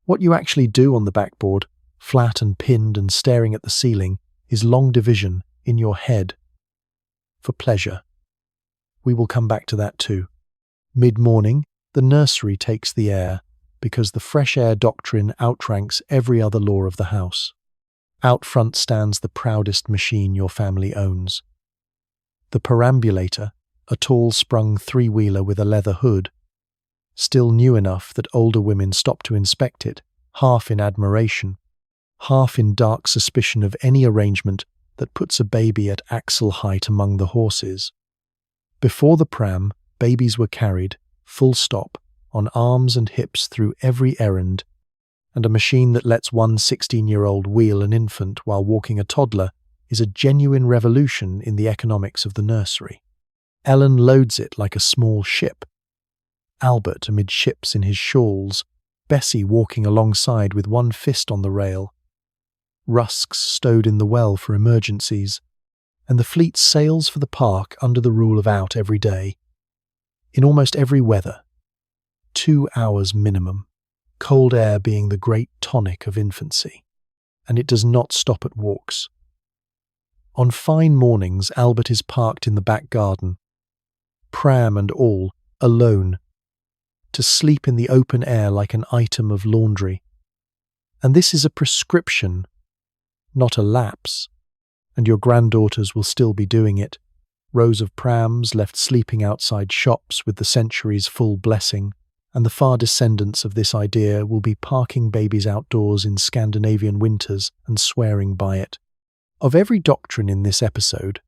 What you actually do on the backboard, flat and pinned and staring at the ceiling, is long division in your head. For pleasure. We will come back to that too. Mid-morning, the nursery takes the air, because the fresh air doctrine outranks every other law of the house. Out front stands the proudest machine your family owns. The perambulator, a tall-sprung three-wheeler with a leather hood, still new enough that older women stop to inspect it, half in admiration, half in dark suspicion of any arrangement that puts a baby at axle height among the horses. Before the pram, babies were carried, full stop, on arms and hips through every errand, and a machine that lets one 16-year-old wheel an infant while walking a toddler is a genuine revolution in the economics of the nursery. Ellen loads it like a small ship. Albert amidships in his shawls, Bessie walking alongside with one fist on the rail, rusks stowed in the well for emergencies, and the fleet sails for the park under the rule of out every day. In almost every weather. 2 hours minimum, cold air being the great tonic of infancy, and it does not stop at walks. On fine mornings, Albert is parked in the back garden, pram and all, alone, to sleep in the open air like an item of laundry. And this is a prescription, not a lapse, and your granddaughters will still be doing it. Rows of prams left sleeping outside shops with the century's full blessing, and the far descendants of this idea will be parking babies outdoors in Scandinavian winters and swearing by it. Of every doctrine in this episode,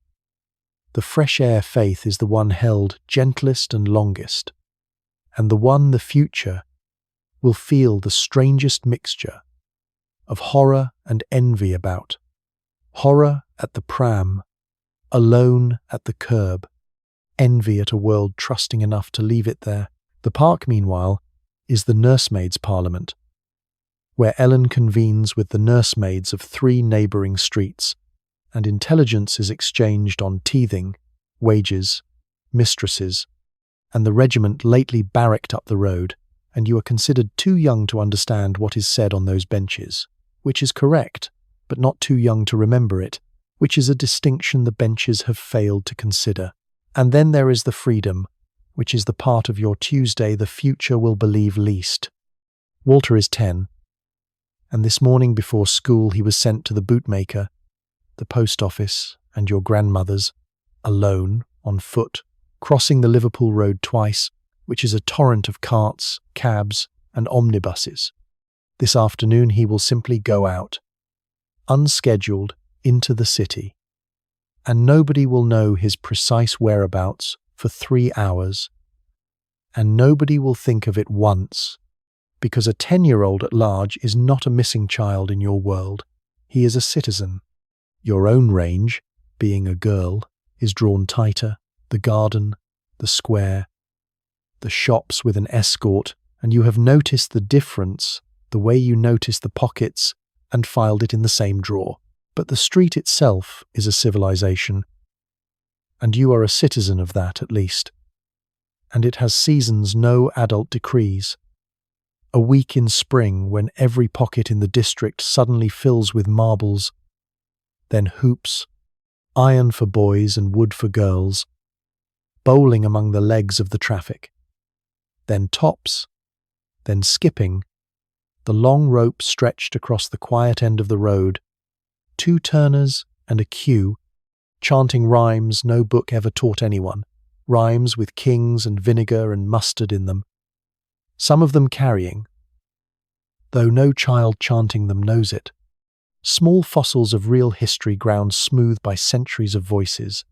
the fresh air faith is the one held gentlest and longest, and the one the future will feel the strangest mixture of horror and envy about. Horror at the pram, alone at the curb, envy at a world trusting enough to leave it there. The park, meanwhile, is the nursemaids' parliament, where Ellen convenes with the nursemaids of 3 neighbouring streets, and intelligence is exchanged on teething, wages, mistresses, and the regiment lately barracked up the road, and you are considered too young to understand what is said on those benches, which is correct, but not too young to remember it, which is a distinction the benches have failed to consider. And then there is the freedom, which is the part of your Tuesday the future will believe least. Walter is 10, and this morning before school he was sent to the bootmaker, the post office, and your grandmother's, alone, on foot, crossing the Liverpool Road twice, which is a torrent of carts, cabs, and omnibuses. This afternoon he will simply go out, unscheduled, into the city, and nobody will know his precise whereabouts for 3 hours, and nobody will think of it once, because a 10-year-old at large is not a missing child in your world. He is a citizen. Your own range, being a girl, is drawn tighter, the garden, the square, the shops with an escort, and you have noticed the difference, the way you notice the pockets, and filed it in the same drawer. But the street itself is a civilization, and you are a citizen of that at least. And it has seasons no adult decrees. A week in spring when every pocket in the district suddenly fills with marbles, then hoops, iron for boys and wood for girls, bowling among the legs of the traffic. Then tops, then skipping, the long rope stretched across the quiet end of the road, 2 turners and a queue, chanting rhymes no book ever taught anyone, rhymes with kings and vinegar and mustard in them, some of them carrying, though no child chanting them knows it, small fossils of real history ground smooth by centuries of voices.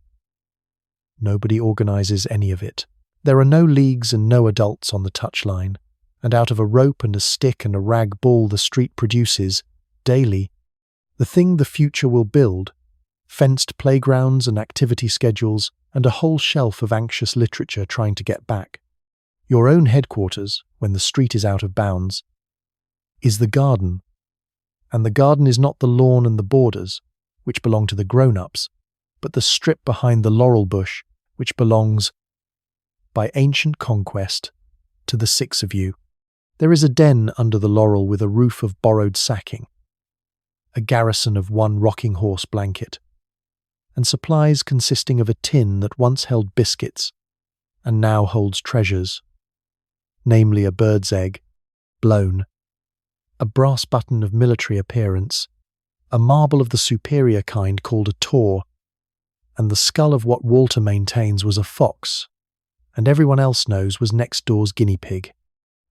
Nobody organizes any of it. There are no leagues and no adults on the touchline, and out of a rope and a stick and a rag ball the street produces, daily, the thing the future will build, fenced playgrounds and activity schedules and a whole shelf of anxious literature trying to get back. Your own headquarters, when the street is out of bounds, is the garden. And the garden is not the lawn and the borders, which belong to the grown-ups, but the strip behind the laurel bush, which belongs, by ancient conquest, to the 6 of you. There is a den under the laurel with a roof of borrowed sacking, a garrison of 1 rocking horse blanket, and supplies consisting of a tin that once held biscuits and now holds treasures, namely a bird's egg, blown, a brass button of military appearance, a marble of the superior kind called a tor, and the skull of what Walter maintains was a fox, and everyone else knows was next door's guinea pig.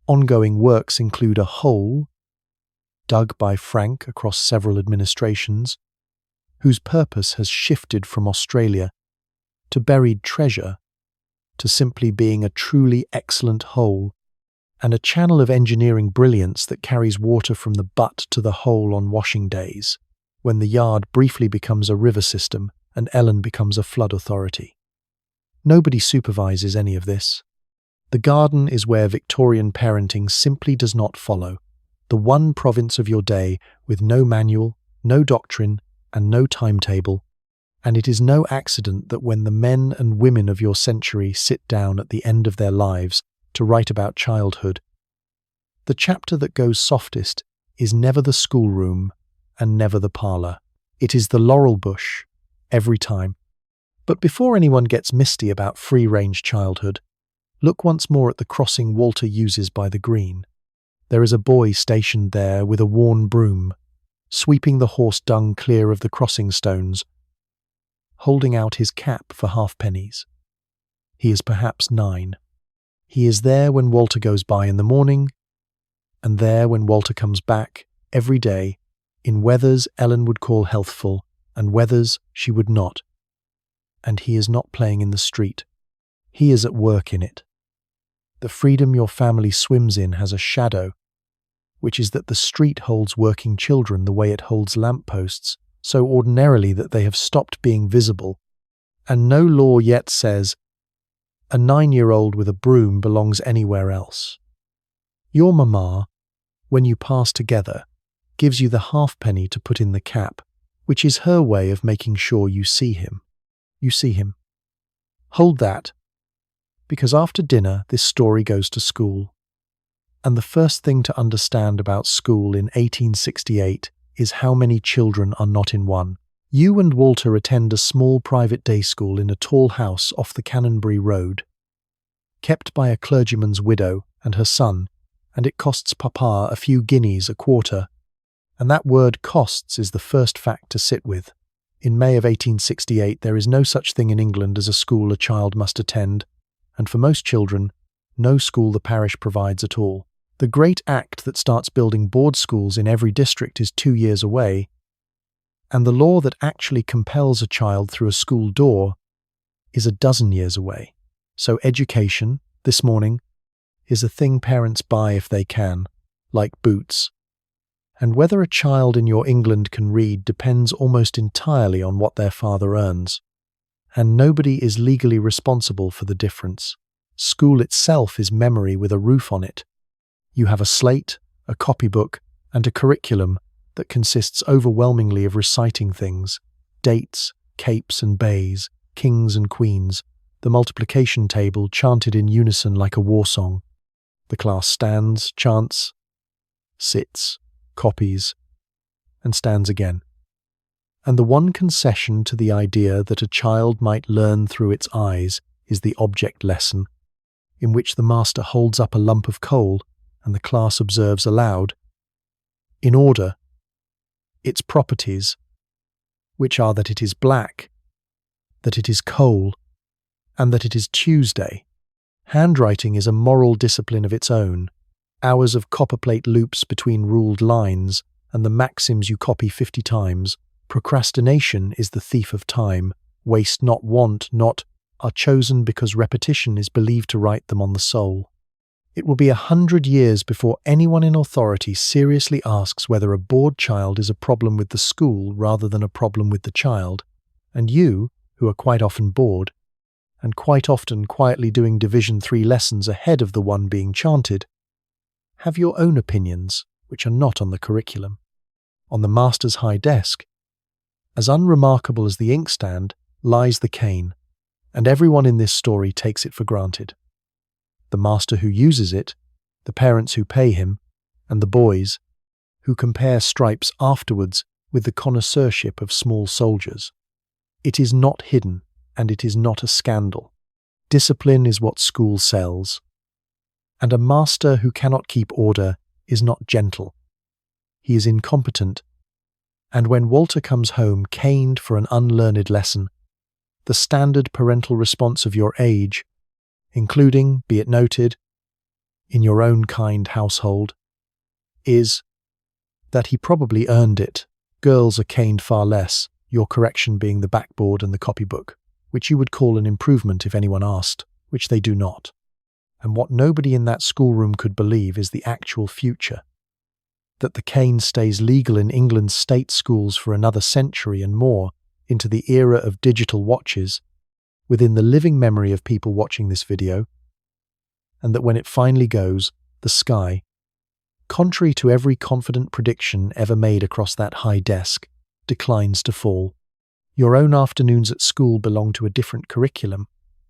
Ongoing works include a hole, dug by Frank across several administrations, whose purpose has shifted from Australia to buried treasure to simply being a truly excellent hole, and a channel of engineering brilliance that carries water from the butt to the hole on washing days, when the yard briefly becomes a river system and Ellen becomes a flood authority. Nobody supervises any of this. The garden is where Victorian parenting simply does not follow, the one province of your day with no manual, no doctrine, and no timetable, and it is no accident that when the men and women of your century sit down at the end of their lives to write about childhood, the chapter that goes softest is never the schoolroom and never the parlour. It is the laurel bush, every time. But before anyone gets misty about free-range childhood, look once more at the crossing Walter uses by the green. There is a boy stationed there with a worn broom, sweeping the horse dung clear of the crossing stones, holding out his cap for halfpennies. He is perhaps 9. He is there when Walter goes by in the morning, and there when Walter comes back, every day, in weathers Ellen would call healthful, and weathers she would not. And he is not playing in the street. He is at work in it. The freedom your family swims in has a shadow, which is that the street holds working children the way it holds lampposts, so ordinarily that they have stopped being visible, and no law yet says a 9-year-old with a broom belongs anywhere else. Your mamma, when you pass together, gives you the halfpenny to put in the cap, which is her way of making sure you see him. You see him. Hold that, because after dinner this story goes to school. And the first thing to understand about school in 1868 is how many children are not in one. You and Walter attend a small private day school in a tall house off the Canonbury Road, kept by a clergyman's widow and her son, and it costs Papa a few guineas a quarter, and that word costs is the first fact to sit with. In May of 1868 there is no such thing in England as a school a child must attend, and for most children, no school the parish provides at all. The great act that starts building board schools in every district is 2 years away, and the law that actually compels a child through a school door is a dozen years away. So education, this morning, is a thing parents buy if they can, like boots. And whether a child in your England can read depends almost entirely on what their father earns. And nobody is legally responsible for the difference. School itself is memory with a roof on it. You have a slate, a copybook, and a curriculum that consists overwhelmingly of reciting things, dates, capes and bays, kings and queens, the multiplication table chanted in unison like a war song. The class stands, chants, sits, copies, and stands again. And the one concession to the idea that a child might learn through its eyes is the object lesson, in which the master holds up a lump of coal and the class observes aloud, in order, its properties, which are that it is black, that it is coal, and that it is Tuesday. Handwriting is a moral discipline of its own. Hours of copperplate loops between ruled lines, and the maxims you copy 50 times. Procrastination is the thief of time. Waste not, want not, are chosen because repetition is believed to write them on the soul. It will be 100 years before anyone in authority seriously asks whether a bored child is a problem with the school rather than a problem with the child, and you, who are quite often bored, and quite often quietly doing Division 3 lessons ahead of the one being chanted, have your own opinions, which are not on the curriculum. On the master's high desk, as unremarkable as the inkstand, lies the cane, and everyone in this story takes it for granted. The master who uses it, the parents who pay him, and the boys, who compare stripes afterwards with the connoisseurship of small soldiers. It is not hidden, and it is not a scandal. Discipline is what school sells. And a master who cannot keep order is not gentle. He is incompetent. And when Walter comes home caned for an unlearned lesson, the standard parental response of your age, including, be it noted, in your own kind household, is that he probably earned it. Girls are caned far less, your correction being the backboard and the copybook, which you would call an improvement if anyone asked, which they do not. And what nobody in that schoolroom could believe is the actual future. That the cane stays legal in England's state schools for another century and more, into the era of digital watches, within the living memory of people watching this video, and that when it finally goes, the sky, contrary to every confident prediction ever made across that high desk, declines to fall. Your own afternoons at school belong to a different curriculum,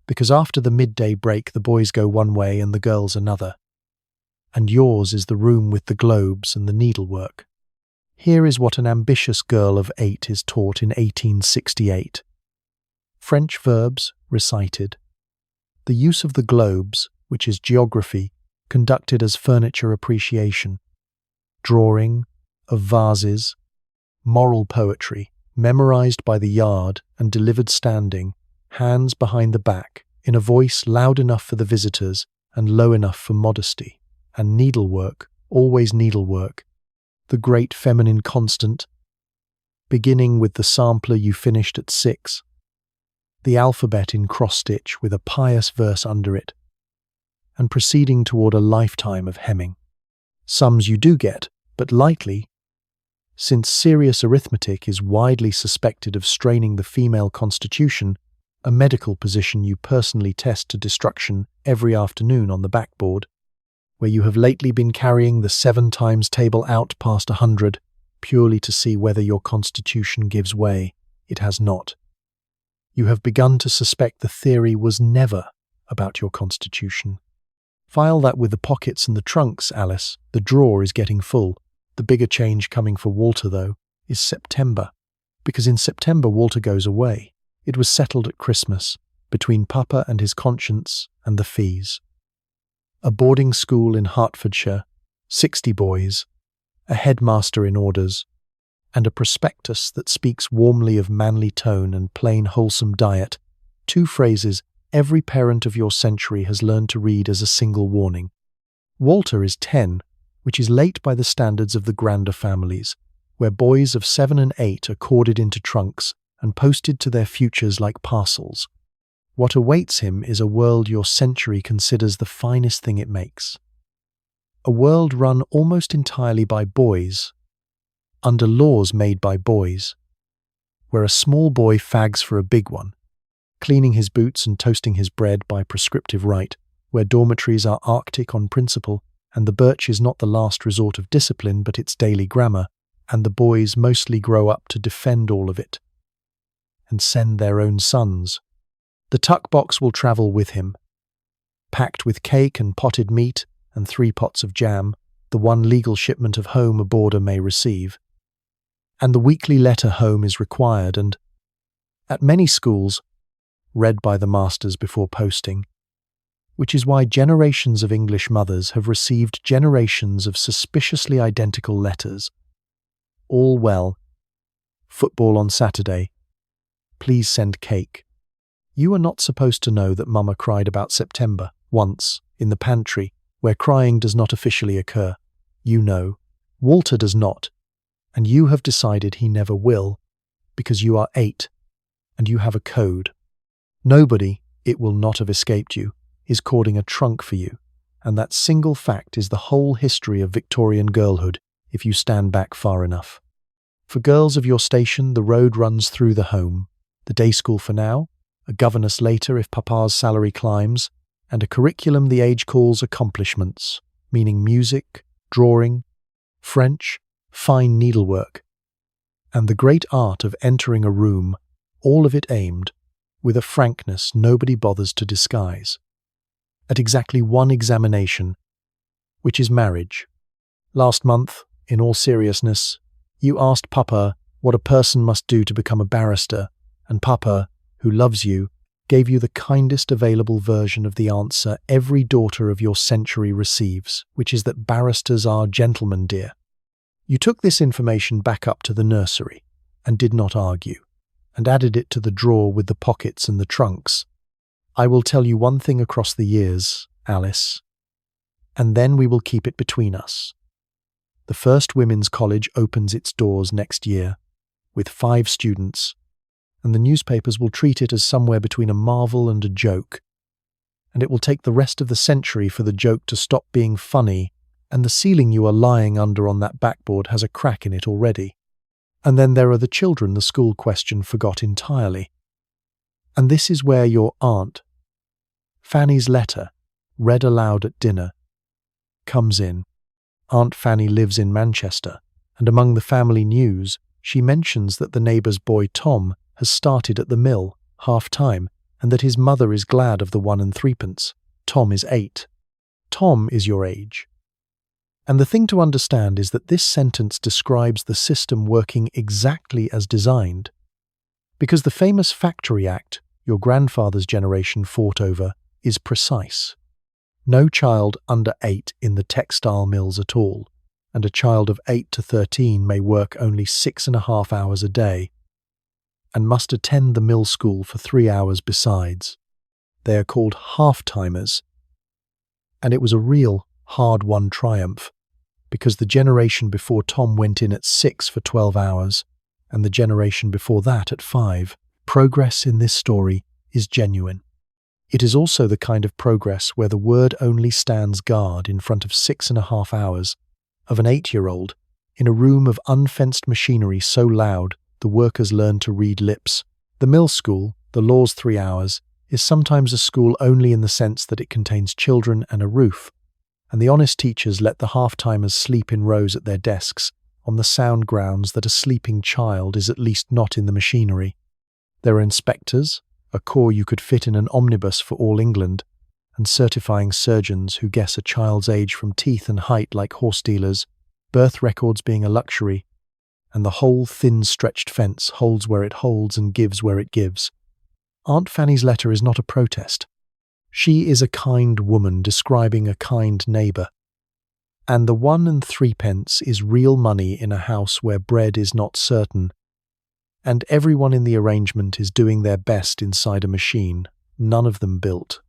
because after the midday break the boys go one way and the girls another, and yours is the room with the globes and the needlework. Here is what an ambitious girl of 8 is taught in 1868. French verbs recited. The use of the globes, which is geography, conducted as furniture appreciation. Drawing of vases. Moral poetry, memorized by the yard and delivered standing, hands behind the back, in a voice loud enough for the visitors and low enough for modesty. And needlework, always needlework, the great feminine constant, beginning with the sampler you finished at 6, the alphabet in cross-stitch with a pious verse under it, and proceeding toward a lifetime of hemming. Sums you do get, but lightly, since serious arithmetic is widely suspected of straining the female constitution, a medical position you personally test to destruction every afternoon on the backboard, where you have lately been carrying the 7 times table out past 100, purely to see whether your constitution gives way. It has not. You have begun to suspect the theory was never about your constitution. File that with the pockets and the trunks, Alice. The drawer is getting full. The bigger change coming for Walter, though, is September, because in September Walter goes away. It was settled at Christmas, between Papa and his conscience and the fees. A boarding school in Hertfordshire, 60 boys, a headmaster in orders, and a prospectus that speaks warmly of manly tone and plain wholesome diet, 2 phrases every parent of your century has learned to read as a single warning. Walter is 10, which is late by the standards of the grander families, where boys of 7 and 8 are corded into trunks and posted to their futures like parcels. What awaits him is a world your century considers the finest thing it makes. A world run almost entirely by boys, under laws made by boys, where a small boy fags for a big one, cleaning his boots and toasting his bread by prescriptive right, where dormitories are Arctic on principle, and the birch is not the last resort of discipline but its daily grammar, and the boys mostly grow up to defend all of it, and send their own sons. The tuck box will travel with him, packed with cake and potted meat and 3 pots of jam, the one legal shipment of home a boarder may receive. And the weekly letter home is required and, at many schools, read by the masters before posting, which is why generations of English mothers have received generations of suspiciously identical letters. All well. Football on Saturday. Please send cake. You are not supposed to know that Mama cried about September, once, in the pantry, where crying does not officially occur. You know. Walter does not. And you have decided he never will, because you are 8, and you have a code. Nobody, it will not have escaped you, is cording a trunk for you, and that single fact is the whole history of Victorian girlhood, if you stand back far enough. For girls of your station, the road runs through the home, the day school for now, a governess later if papa's salary climbs, and a curriculum the age calls accomplishments, meaning music, drawing, French, fine needlework, and the great art of entering a room, all of it aimed, with a frankness nobody bothers to disguise, at exactly one examination, which is marriage. Last month, in all seriousness, you asked Papa what a person must do to become a barrister, and Papa, who loves you, gave you the kindest available version of the answer every daughter of your century receives, which is that barristers are gentlemen, dear. You took this information back up to the nursery, and did not argue, and added it to the drawer with the pockets and the trunks. I will tell you one thing across the years, Alice, and then we will keep it between us. The first women's college opens its doors next year, with 5 students, and the newspapers will treat it as somewhere between a marvel and a joke. And it will take the rest of the century for the joke to stop being funny, and the ceiling you are lying under on that backboard has a crack in it already. And then there are the children the school question forgot entirely. And this is where your aunt, Fanny's letter, read aloud at dinner, comes in. Aunt Fanny lives in Manchester, and among the family news, she mentions that the neighbour's boy Tom has started at the mill, half-time, and that his mother is glad of the 1 and 3pence. Tom is 8. Tom is your age. And the thing to understand is that this sentence describes the system working exactly as designed, because the famous Factory Act your grandfather's generation fought over is precise. No child under 8 in the textile mills at all, and a child of 8 to 13 may work only 6.5 hours a day, and must attend the mill school for 3 hours besides. They are called half-timers, and it was a real hard-won triumph, because the generation before Tom went in at 6 for 12 hours, and the generation before that at 5. Progress in this story is genuine. It is also the kind of progress where the word only stands guard in front of 6.5 hours of an 8-year-old in a room of unfenced machinery so loud the workers learn to read lips. The mill school, the law's 3 hours, is sometimes a school only in the sense that it contains children and a roof, and the honest teachers let the half-timers sleep in rows at their desks on the sound grounds that a sleeping child is at least not in the machinery. There are inspectors, a corps you could fit in an omnibus for all England, and certifying surgeons who guess a child's age from teeth and height like horse dealers, birth records being a luxury, and the whole thin stretched fence holds where it holds and gives where it gives. Aunt Fanny's letter is not a protest. She is a kind woman describing a kind neighbour. And the 1 and 3pence is real money in a house where bread is not certain, and everyone in the arrangement is doing their best inside a machine, none of them built.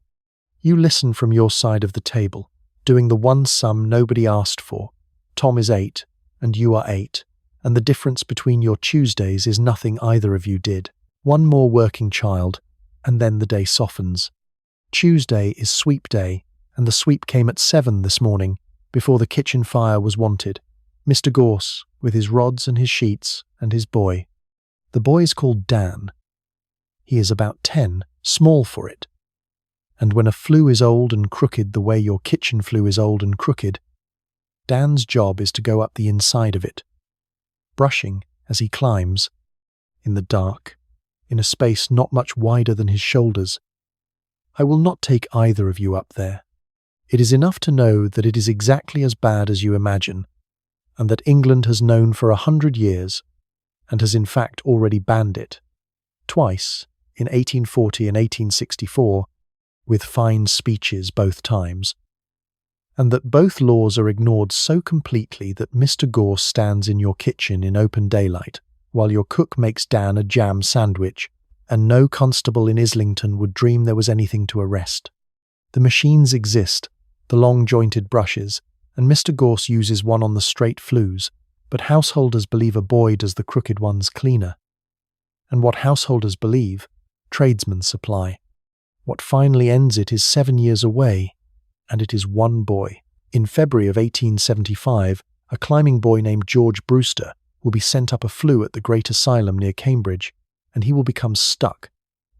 You listen from your side of the table, doing the one sum nobody asked for. Tom is 8, and you are 8, and the difference between your Tuesdays is nothing either of you did. One more working child, and then the day softens. Tuesday is sweep day, and the sweep came at 7 this morning, before the kitchen fire was wanted. Mr. Gorse, with his rods and his sheets, and his boy. The boy is called Dan. He is about 10, small for it. And when a flue is old and crooked the way your kitchen flue is old and crooked, Dan's job is to go up the inside of it, brushing as he climbs, in the dark, in a space not much wider than his shoulders. I will not take either of you up there. It is enough to know that it is exactly as bad as you imagine, and that England has known for 100 years, and has in fact already banned it. Twice, in 1840 and 1864, with fine speeches both times, and that both laws are ignored so completely that Mr. Gore stands in your kitchen in open daylight while your cook makes Dan a jam sandwich, and no constable in Islington would dream there was anything to arrest. The machines exist, the long-jointed brushes, and Mr. Gorse uses one on the straight flues, but householders believe a boy does the crooked ones cleaner. And what householders believe, tradesmen supply. What finally ends it is 7 years away, and it is one boy. In February of 1875, a climbing boy named George Brewster will be sent up a flue at the Great Asylum near Cambridge, and he will become stuck,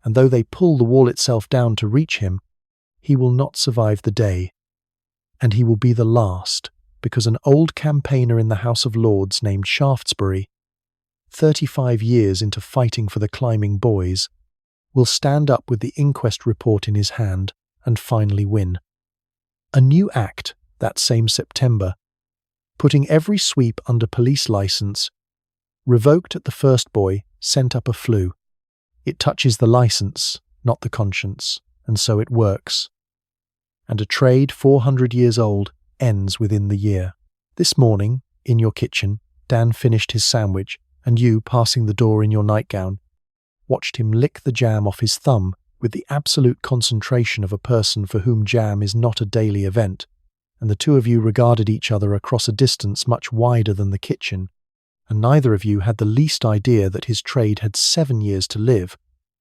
and though they pull the wall itself down to reach him, he will not survive the day. And he will be the last, because an old campaigner in the House of Lords named Shaftesbury, 35 years into fighting for the climbing boys, will stand up with the inquest report in his hand and finally win. A new act, that same September, putting every sweep under police licence, revoked at the first boy sent up a flue. It touches the licence, not the conscience, and so it works. And a trade 400 years old ends within the year. This morning, in your kitchen, Dan finished his sandwich, and you, passing the door in your nightgown, watched him lick the jam off his thumb with the absolute concentration of a person for whom jam is not a daily event, and the two of you regarded each other across a distance much wider than the kitchen, and neither of you had the least idea that his trade had 7 years to live,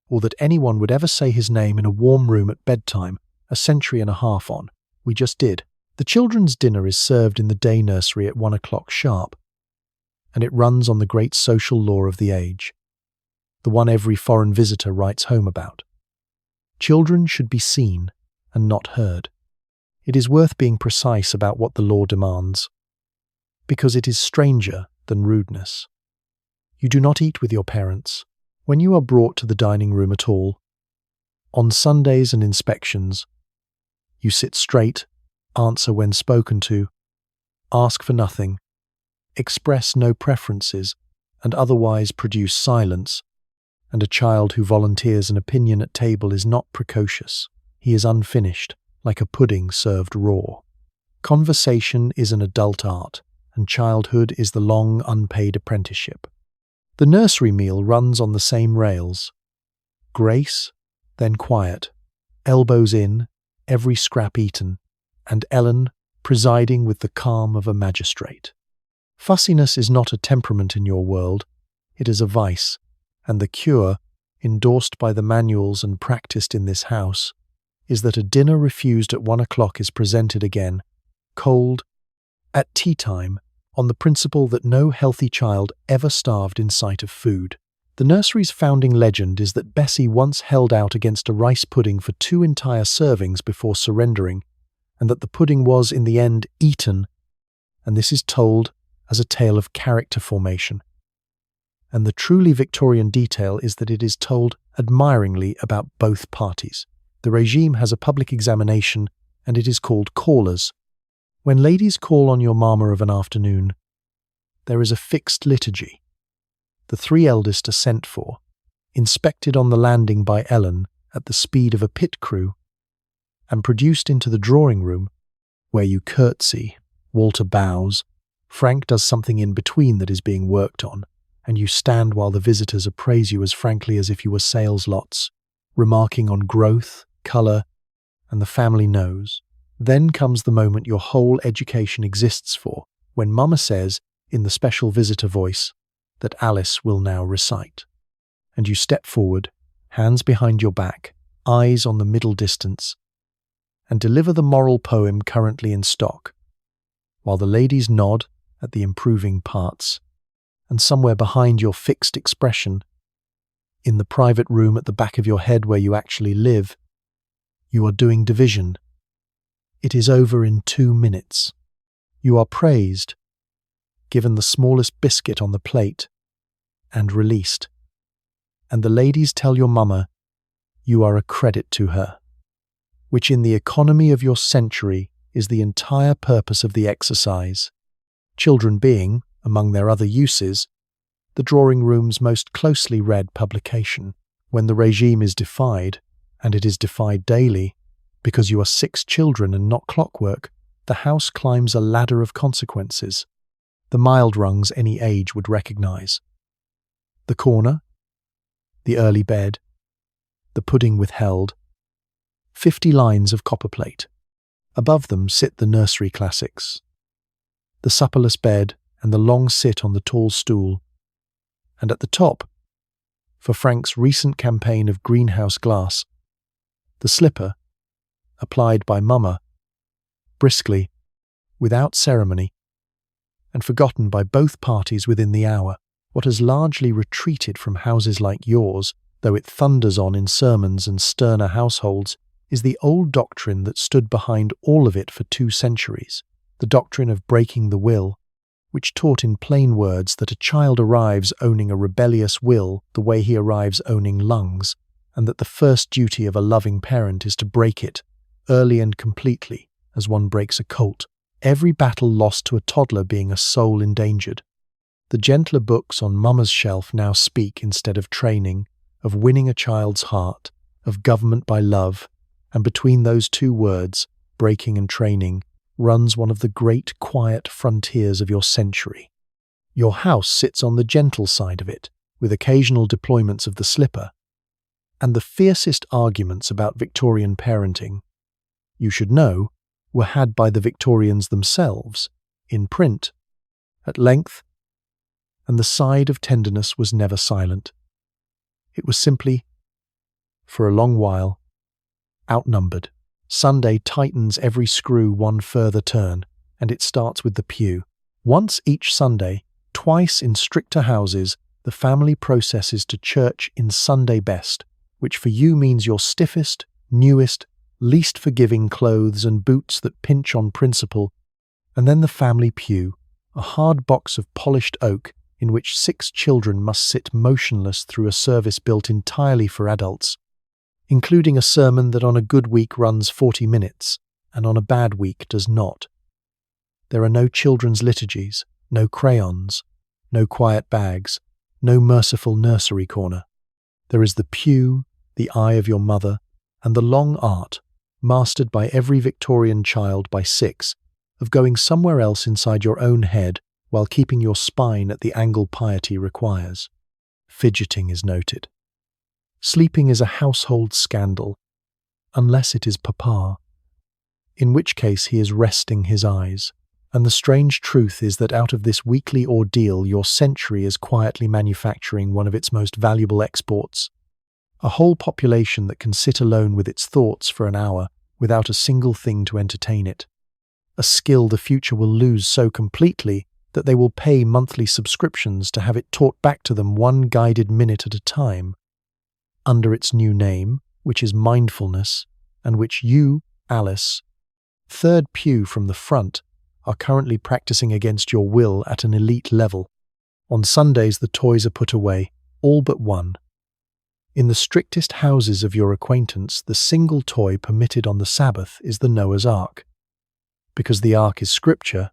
or that anyone would ever say his name in a warm room at bedtime, a century and a half on. We just did. The children's dinner is served in the day nursery at 1 o'clock sharp, and it runs on the great social law of the age, the one every foreign visitor writes home about. Children should be seen and not heard. It is worth being precise about what the law demands, because it is stranger than rudeness. You do not eat with your parents when you are brought to the dining room at all. On Sundays and inspections, you sit straight, answer when spoken to, ask for nothing, express no preferences, and otherwise produce silence, and a child who volunteers an opinion at table is not precocious. He is unfinished, like a pudding served raw. Conversation is an adult art, and childhood is the long unpaid apprenticeship. The nursery meal runs on the same rails. Grace, then quiet, elbows in, every scrap eaten, and Ellen presiding with the calm of a magistrate. Fussiness is not a temperament in your world, it is a vice, and the cure, endorsed by the manuals and practiced in this house, is that a dinner refused at 1 o'clock is presented again, cold, at tea time, on the principle that no healthy child ever starved in sight of food. The nursery's founding legend is that Bessie once held out against a rice pudding for 2 entire servings before surrendering, and that the pudding was, in the end, eaten, and this is told as a tale of character formation. And the truly Victorian detail is that it is told admiringly about both parties. The regime has a public examination, and it is called callers. When ladies call on your mamma of an afternoon, there is a fixed liturgy. The 3 eldest are sent for, inspected on the landing by Ellen at the speed of a pit crew, and produced into the drawing room, where you curtsy, Walter bows, Frank does something in between that is being worked on, and you stand while the visitors appraise you as frankly as if you were sales lots, remarking on growth, colour, and the family knows. Then comes the moment your whole education exists for, when Mama says, in the special visitor voice, that Alice will now recite. And you step forward, hands behind your back, eyes on the middle distance, and deliver the moral poem currently in stock, while the ladies nod at the improving parts, and somewhere behind your fixed expression, in the private room at the back of your head where you actually live, you are doing division. It is over in 2 minutes. You are praised, given the smallest biscuit on the plate, and released. And the ladies tell your mama you are a credit to her, which in the economy of your century is the entire purpose of the exercise, children being, among their other uses, the drawing room's most closely read publication. When the regime is defied, and it is defied daily, Because you are 6 children and not clockwork, the house climbs a ladder of consequences. The mild rungs any age would recognize. The corner, the early bed, the pudding withheld, 50 lines of copperplate. Above them sit the nursery classics, the supperless bed and the long sit on the tall stool. And at the top, for Frank's recent campaign of greenhouse glass, the slipper, applied by Mama, briskly, without ceremony, and forgotten by both parties within the hour. What has largely retreated from houses like yours, though it thunders on in sermons and sterner households, is the old doctrine that stood behind all of it for 2 centuries, the doctrine of breaking the will, which taught in plain words that a child arrives owning a rebellious will the way he arrives owning lungs, and that the first duty of a loving parent is to break it, early and completely, as one breaks a colt, every battle lost to a toddler being a soul endangered. The gentler books on Mama's shelf now speak, instead of training, of winning a child's heart, of government by love, and between those 2 words, breaking and training, runs one of the great quiet frontiers of your century. Your house sits on the gentle side of it, with occasional deployments of the slipper, and the fiercest arguments about Victorian parenting, you should know, were had by the Victorians themselves, in print, at length, and the side of tenderness was never silent. It was simply, for a long while, outnumbered. Sunday tightens every screw one further turn, and it starts with the pew. Once each Sunday, twice in stricter houses, the family processes to church in Sunday best, which for you means your stiffest, newest, least forgiving clothes and boots that pinch on principle, and then the family pew, a hard box of polished oak in which 6 children must sit motionless through a service built entirely for adults, including a sermon that on a good week runs 40 minutes, and on a bad week does not. There are no children's liturgies, no crayons, no quiet bags, no merciful nursery corner. There is the pew, the eye of your mother, and the long art, mastered by every Victorian child by 6, of going somewhere else inside your own head while keeping your spine at the angle piety requires. Fidgeting is noted. Sleeping is a household scandal, unless it is Papa, in which case he is resting his eyes. And the strange truth is that out of this weekly ordeal your century is quietly manufacturing one of its most valuable exports, a whole population that can sit alone with its thoughts for an hour without a single thing to entertain it, a skill the future will lose so completely that they will pay monthly subscriptions to have it taught back to them 1 guided minute at a time, under its new name, which is mindfulness, and which you, Alice, 3rd pew from the front, are currently practicing against your will at an elite level. On Sundays the toys are put away, all but one. In the strictest houses of your acquaintance, the single toy permitted on the Sabbath is the Noah's Ark, because the Ark is scripture,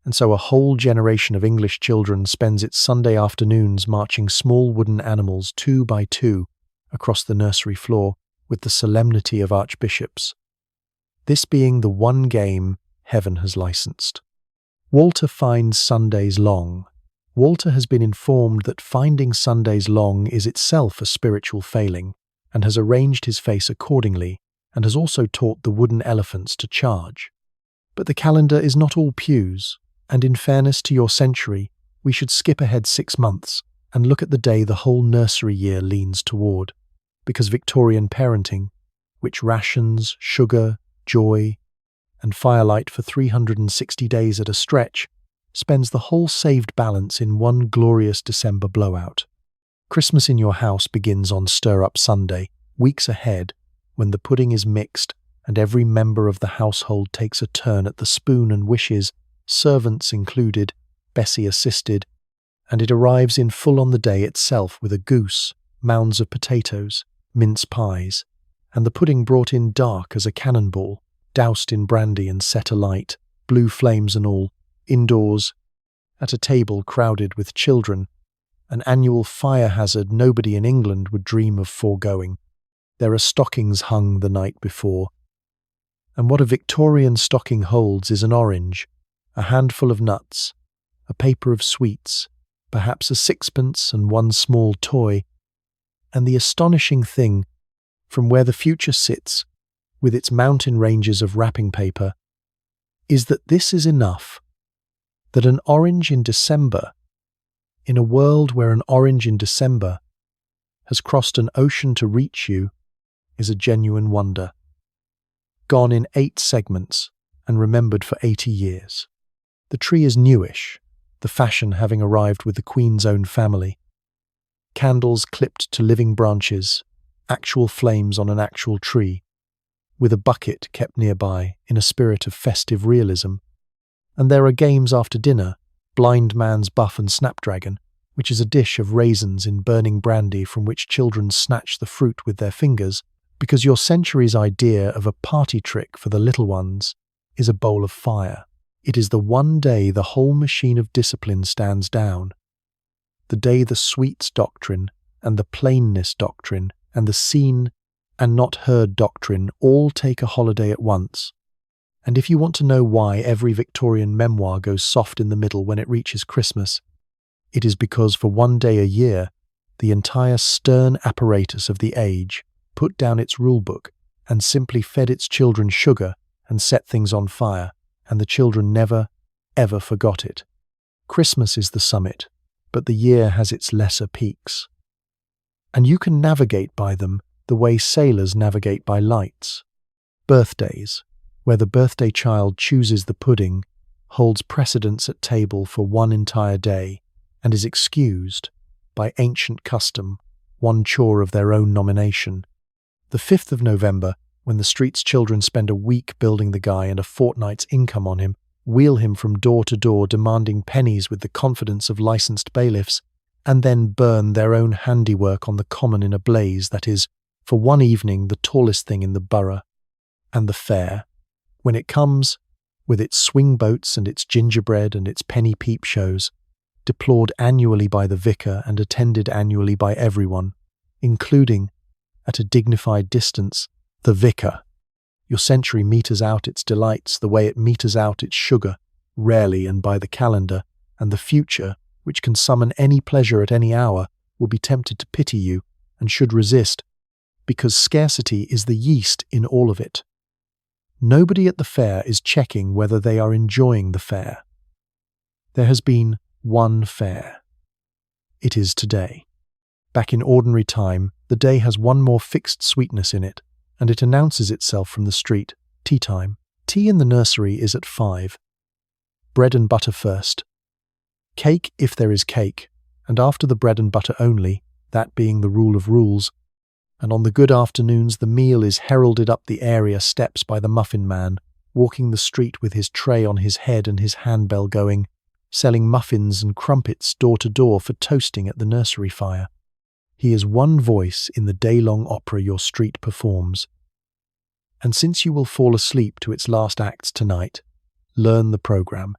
and so a whole generation of English children spends its Sunday afternoons marching small wooden animals 2 by 2 across the nursery floor with the solemnity of archbishops, this being the one game heaven has licensed. Walter finds Sundays long. Walter has been informed that finding Sundays long is itself a spiritual failing, and has arranged his face accordingly, and has also taught the wooden elephants to charge. But the calendar is not all pews, and in fairness to your century, we should skip ahead 6 months and look at the day the whole nursery year leans toward, because Victorian parenting, which rations sugar, joy, and firelight for 360 days at a stretch, spends the whole saved balance in one glorious December blowout. Christmas in your house begins on Stir-Up Sunday, weeks ahead, when the pudding is mixed and every member of the household takes a turn at the spoon and wishes, servants included, Bessie assisted, and it arrives in full on the day itself with a goose, mounds of potatoes, mince pies, and the pudding brought in dark as a cannonball, doused in brandy and set alight, blue flames and all, indoors, at a table crowded with children, an annual fire hazard nobody in England would dream of foregoing. There are stockings hung the night before, And what a Victorian stocking holds is an orange, a handful of nuts, a paper of sweets, perhaps a sixpence and one small toy. And the astonishing thing, from where the future sits, with its mountain ranges of wrapping paper, is that this is enough. That an orange in December, in a world where an orange in December has crossed an ocean to reach you, is a genuine wonder. Gone in 8 segments and remembered for 80 years. The tree is newish, the fashion having arrived with the Queen's own family. Candles clipped to living branches, actual flames on an actual tree, with a bucket kept nearby in a spirit of festive realism. And there are games after dinner, blind man's buff and snapdragon, which is a dish of raisins in burning brandy from which children snatch the fruit with their fingers, because your century's idea of a party trick for the little ones is a bowl of fire. It is the one day the whole machine of discipline stands down. The day the sweets doctrine and the plainness doctrine and the seen and not heard doctrine all take a holiday at once. And if you want to know why every Victorian memoir goes soft in the middle when it reaches Christmas, it is because for one day a year, the entire stern apparatus of the age put down its rulebook and simply fed its children sugar and set things on fire, and the children never, ever forgot it. Christmas is the summit, but the year has its lesser peaks. And you can navigate by them the way sailors navigate by lights. Birthdays, where the birthday child chooses the pudding, holds precedence at table for one entire day, and is excused, by ancient custom, one chore of their own nomination. The 5th of November, when the street's children spend a week building the guy and a fortnight's income on him, wheel him from door to door demanding pennies with the confidence of licensed bailiffs, and then burn their own handiwork on the common in a blaze that is, for one evening, the tallest thing in the borough. And the fair, when it comes, with its swing boats and its gingerbread and its penny peep shows, deplored annually by the vicar and attended annually by everyone, including, at a dignified distance, the vicar. Your century meters out its delights the way it meters out its sugar, rarely and by the calendar, and the future, which can summon any pleasure at any hour, will be tempted to pity you and should resist, because scarcity is the yeast in all of it. Nobody at the fair is checking whether they are enjoying the fair. There has been one fair. It is today. Back in ordinary time, the day has one more fixed sweetness in it, and it announces itself from the street. Tea time. Tea in the nursery is at 5. Bread and butter first. Cake if there is cake, and after the bread and butter only, that being the rule of rules. And on the good afternoons the meal is heralded up the area steps by the muffin man, walking the street with his tray on his head and his handbell going, selling muffins and crumpets door to door for toasting at the nursery fire. He is one voice in the day-long opera your street performs. And since you will fall asleep to its last acts tonight, learn the programme.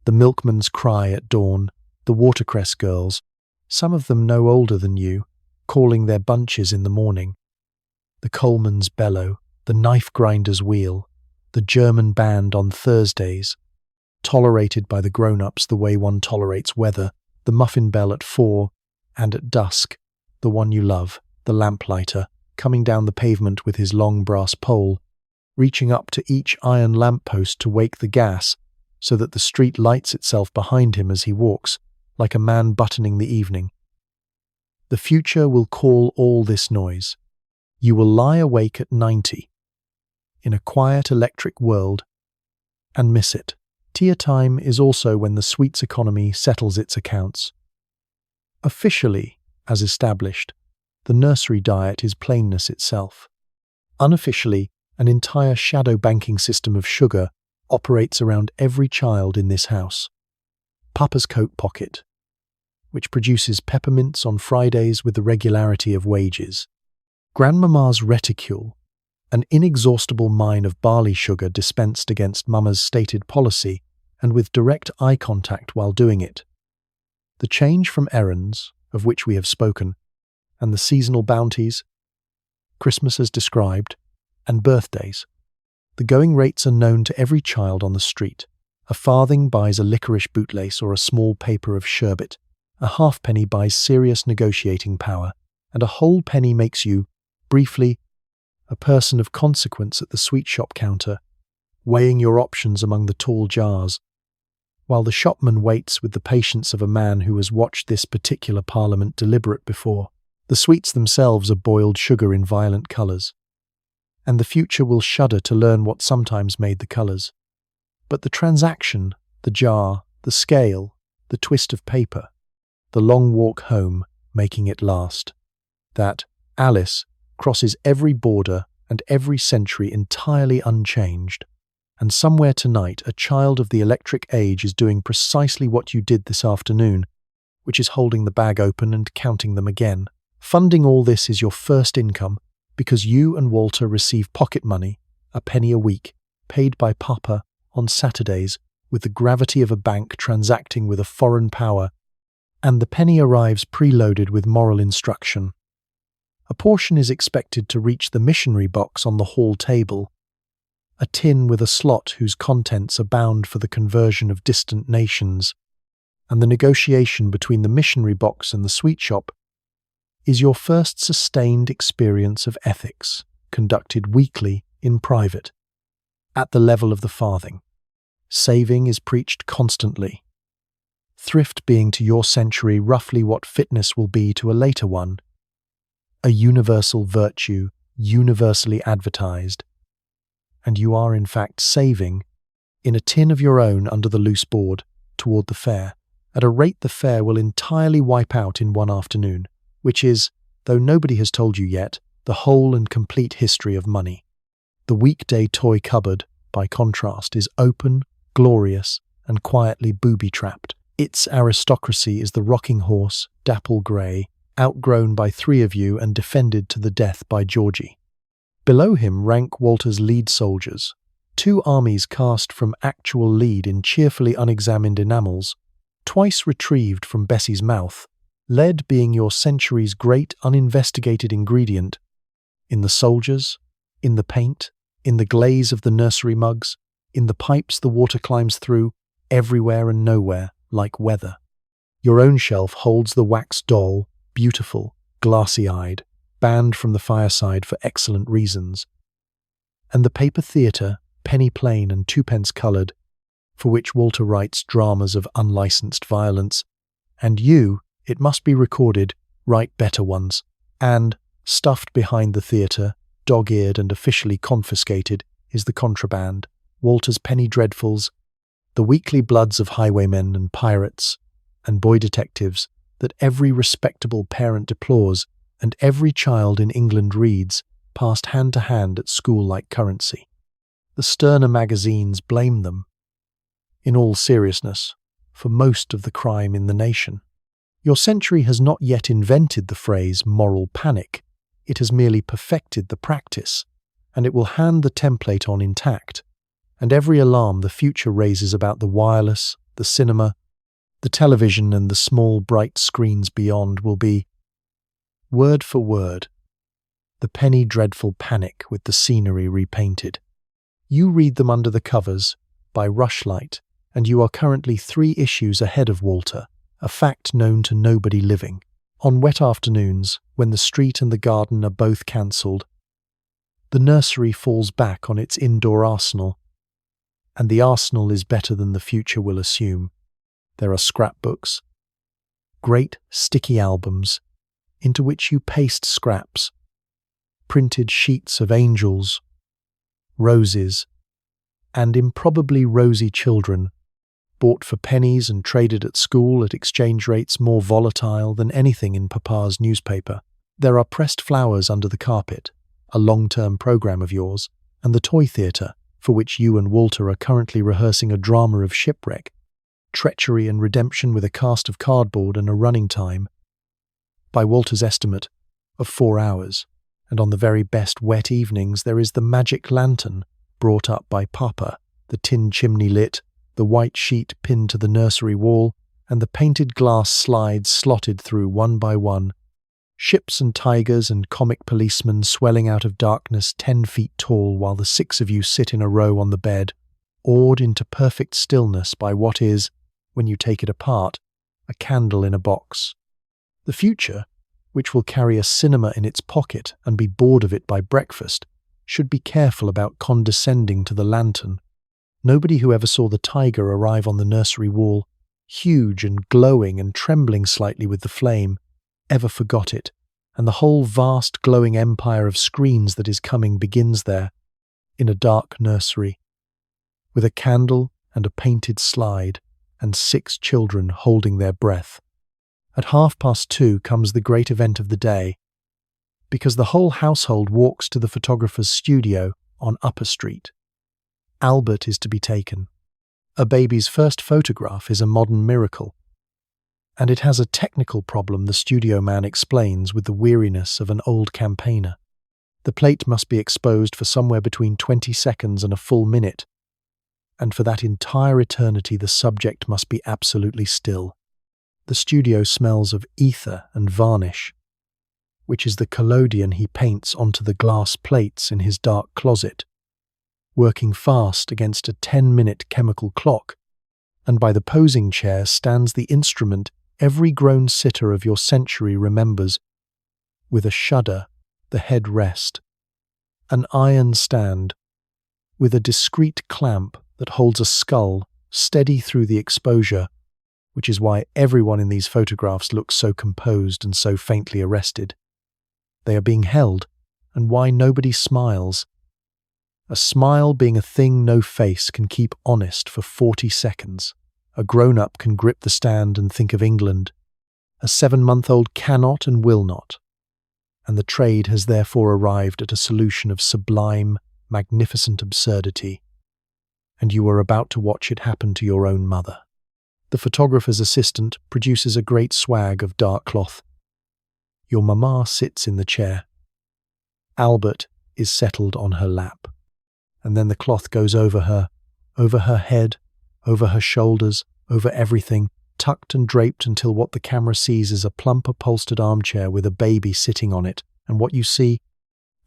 The milkman's cry at dawn, the watercress girls, some of them no older than you, calling their bunches in the morning. The coalman's bellow, the knife grinder's wheel, the German band on Thursdays, tolerated by the grown-ups the way one tolerates weather, the muffin bell at 4, and at dusk, the one you love, the lamplighter, coming down the pavement with his long brass pole, reaching up to each iron lamppost to wake the gas, so that the street lights itself behind him as he walks, like a man buttoning the evening. The future will call all this noise. You will lie awake at 90, in a quiet electric world, and miss it. Tea time is also when the sweets economy settles its accounts. Officially, as established, the nursery diet is plainness itself. Unofficially, an entire shadow banking system of sugar operates around every child in this house. Papa's coat pocket, which produces peppermints on Fridays with the regularity of wages. Grandmama's reticule, an inexhaustible mine of barley sugar dispensed against Mama's stated policy and with direct eye contact while doing it. The change from errands, of which we have spoken, and the seasonal bounties, Christmas as described, and birthdays. The going rates are known to every child on the street. A farthing buys a licorice bootlace or a small paper of sherbet. A halfpenny buys serious negotiating power, and a whole penny makes you, briefly, a person of consequence at the sweet shop counter, weighing your options among the tall jars, while the shopman waits with the patience of a man who has watched this particular parliament deliberate before. The sweets themselves are boiled sugar in violent colours, and the future will shudder to learn what sometimes made the colours. But the transaction, the jar, the scale, the twist of paper, the long walk home, making it last. That Alice crosses every border and every century entirely unchanged. And somewhere tonight a child of the electric age is doing precisely what you did this afternoon, which is holding the bag open and counting them again. Funding all this is your first income, because you and Walter receive pocket money, a penny a week, paid by Papa on Saturdays with the gravity of a bank transacting with a foreign power, and the penny arrives preloaded with moral instruction. A portion is expected to reach the missionary box on the hall table, a tin with a slot whose contents are bound for the conversion of distant nations, and the negotiation between the missionary box and the sweet shop is your first sustained experience of ethics, conducted weekly in private, at the level of the farthing. Saving is preached constantly, thrift being to your century roughly what fitness will be to a later one, a universal virtue universally advertised, and you are in fact saving, in a tin of your own under the loose board, toward the fair, at a rate the fair will entirely wipe out in one afternoon, which is, though nobody has told you yet, the whole and complete history of money. The weekday toy cupboard, by contrast, is open, glorious, and quietly booby-trapped. Its aristocracy is the rocking horse, dapple grey, outgrown by three of you and defended to the death by Georgie. Below him rank Walter's lead soldiers, two armies cast from actual lead in cheerfully unexamined enamels, twice retrieved from Bessie's mouth, lead being your century's great uninvestigated ingredient, in the soldiers, in the paint, in the glaze of the nursery mugs, in the pipes the water climbs through, everywhere and nowhere, like weather. Your own shelf holds the wax doll, beautiful, glassy-eyed, banned from the fireside for excellent reasons, and the paper theatre, penny plain and twopence coloured, for which Walter writes dramas of unlicensed violence, and you, it must be recorded, write better ones, and, stuffed behind the theatre, dog-eared and officially confiscated, is the contraband, Walter's penny dreadfuls, the weekly bloods of highwaymen and pirates and boy detectives that every respectable parent deplores and every child in England reads, passed hand to hand at school like currency. The sterner magazines blame them, in all seriousness, for most of the crime in the nation. Your century has not yet invented the phrase moral panic, it has merely perfected the practice, and it will hand the template on intact, and every alarm the future raises about the wireless, the cinema, the television and the small bright screens beyond will be, word for word, the penny dreadful panic with the scenery repainted. You read them under the covers, by rushlight, and you are currently 3 issues ahead of Walter, a fact known to nobody living. On wet afternoons, when the street and the garden are both cancelled, the nursery falls back on its indoor arsenal, and the arsenal is better than the future will assume. There are scrapbooks, great sticky albums, into which you paste scraps, printed sheets of angels, roses, and improbably rosy children, bought for pennies and traded at school at exchange rates more volatile than anything in Papa's newspaper. There are pressed flowers under the carpet, a long-term program of yours, and the toy theatre, for which you and Walter are currently rehearsing a drama of shipwreck, treachery and redemption with a cast of cardboard and a running time, by Walter's estimate, of 4 hours, and on the very best wet evenings there is the magic lantern brought up by Papa, the tin chimney lit, the white sheet pinned to the nursery wall, and the painted glass slides slotted through one by one, Ships and tigers and comic policemen swelling out of darkness 10 feet tall while the 6 of you sit in a row on the bed, awed into perfect stillness by what is, when you take it apart, a candle in a box. The future, which will carry a cinema in its pocket and be bored of it by breakfast, should be careful about condescending to the lantern. Nobody who ever saw the tiger arrive on the nursery wall, huge and glowing and trembling slightly with the flame, ever forgot it, and the whole vast glowing empire of screens that is coming begins there, in a dark nursery, with a candle and a painted slide, and 6 children holding their breath. At 2:30 comes the great event of the day, because the whole household walks to the photographer's studio on Upper Street. Albert is to be taken. A baby's first photograph is a modern miracle, and it has a technical problem the studio man explains with the weariness of an old campaigner. The plate must be exposed for somewhere between 20 seconds and a full minute, and for that entire eternity the subject must be absolutely still. The studio smells of ether and varnish, which is the collodion he paints onto the glass plates in his dark closet, working fast against a 10-minute chemical clock, and by the posing chair stands the instrument every grown sitter of your century remembers. With a shudder, the head rest. An iron stand, with a discreet clamp that holds a skull steady through the exposure, which is why everyone in these photographs looks so composed and so faintly arrested. They are being held, and why nobody smiles. A smile being a thing no face can keep honest for 40 seconds. A grown-up can grip the stand and think of England. A 7-month-old cannot and will not. And the trade has therefore arrived at a solution of sublime, magnificent absurdity. And you are about to watch it happen to your own mother. The photographer's assistant produces a great swag of dark cloth. Your mamma sits in the chair. Albert is settled on her lap. And then the cloth goes over her head, over her shoulders, over everything, tucked and draped until what the camera sees is a plump upholstered armchair with a baby sitting on it, and what you see,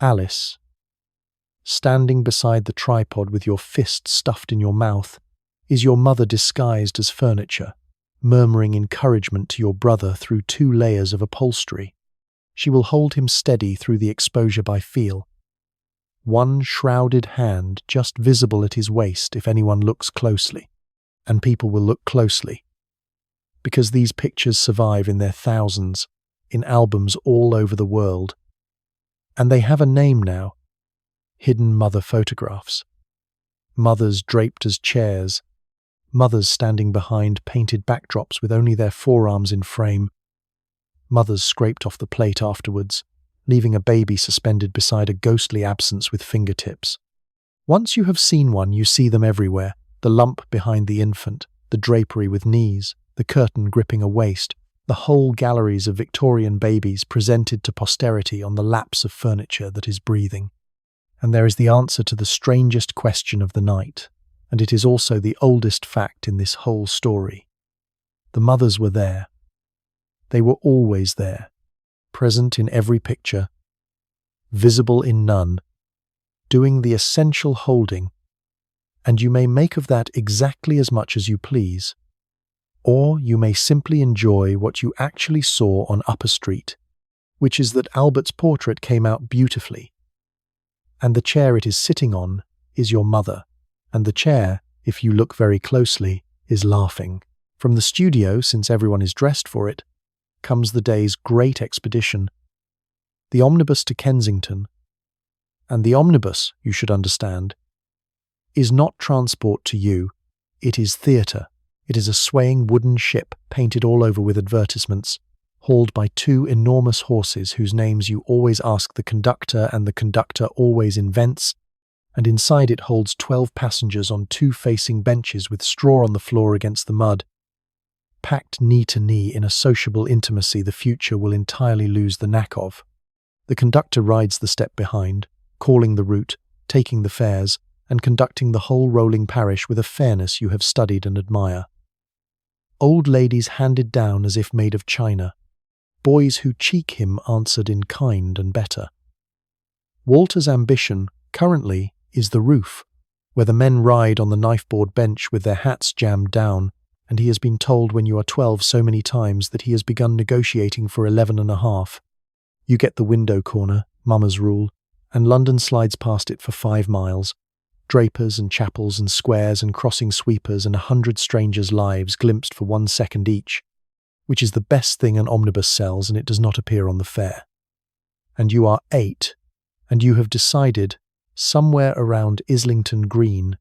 Alice, standing beside the tripod with your fist stuffed in your mouth, is your mother disguised as furniture, murmuring encouragement to your brother through 2 layers of upholstery. She will hold him steady through the exposure by feel. One shrouded hand just visible at his waist if anyone looks closely. And people will look closely, because these pictures survive in their thousands, in albums all over the world. And they have a name now: hidden mother photographs. Mothers draped as chairs, mothers standing behind painted backdrops with only their forearms in frame, mothers scraped off the plate afterwards, leaving a baby suspended beside a ghostly absence with fingertips. Once you have seen one, you see them everywhere. The lump behind the infant, the drapery with knees, the curtain gripping a waist, the whole galleries of Victorian babies presented to posterity on the laps of furniture that is breathing. And there is the answer to the strangest question of the night, and it is also the oldest fact in this whole story. The mothers were there. They were always there, present in every picture, visible in none, doing the essential holding, and you may make of that exactly as much as you please. Or you may simply enjoy what you actually saw on Upper Street, which is that Albert's portrait came out beautifully. And the chair it is sitting on is your mother, and the chair, if you look very closely, is laughing. From the studio, since everyone is dressed for it, comes the day's great expedition, the omnibus to Kensington. And the omnibus, you should understand, is not transport to you, it is theatre. It is a swaying wooden ship painted all over with advertisements, hauled by 2 enormous horses whose names you always ask the conductor and the conductor always invents, and inside it holds 12 passengers on 2 facing benches with straw on the floor against the mud. Packed knee to knee in a sociable intimacy the future will entirely lose the knack of. The conductor rides the step behind, calling the route, taking the fares, and conducting the whole rolling parish with a fairness you have studied and admire. Old ladies handed down as if made of china, boys who cheek him answered in kind and better. Walter's ambition, currently, is the roof, where the men ride on the knifeboard bench with their hats jammed down, and he has been told when you are 12 so many times that he has begun negotiating for 11.5. You get the window corner, Mama's rule, and London slides past it for 5 miles. Drapers and chapels and squares and crossing sweepers and 100 strangers' lives glimpsed for 1 second each, which is the best thing an omnibus sells, and it does not appear on the fare. And you are 8, and you have decided, somewhere around Islington Green,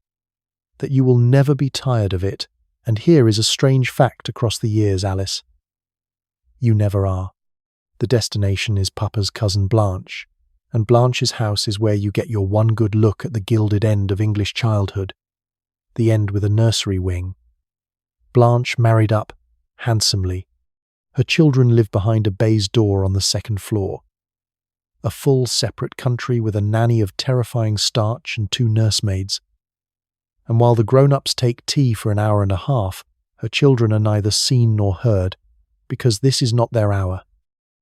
that you will never be tired of it, and here is a strange fact across the years, Alice. You never are. The destination is Papa's cousin Blanche, and Blanche's house is where you get your one good look at the gilded end of English childhood, the end with a nursery wing. Blanche married up, handsomely. Her children live behind a baize door on the 2nd floor. A full separate country with a nanny of terrifying starch and 2 nursemaids. And while the grown-ups take tea for an hour and a half, her children are neither seen nor heard, because this is not their hour.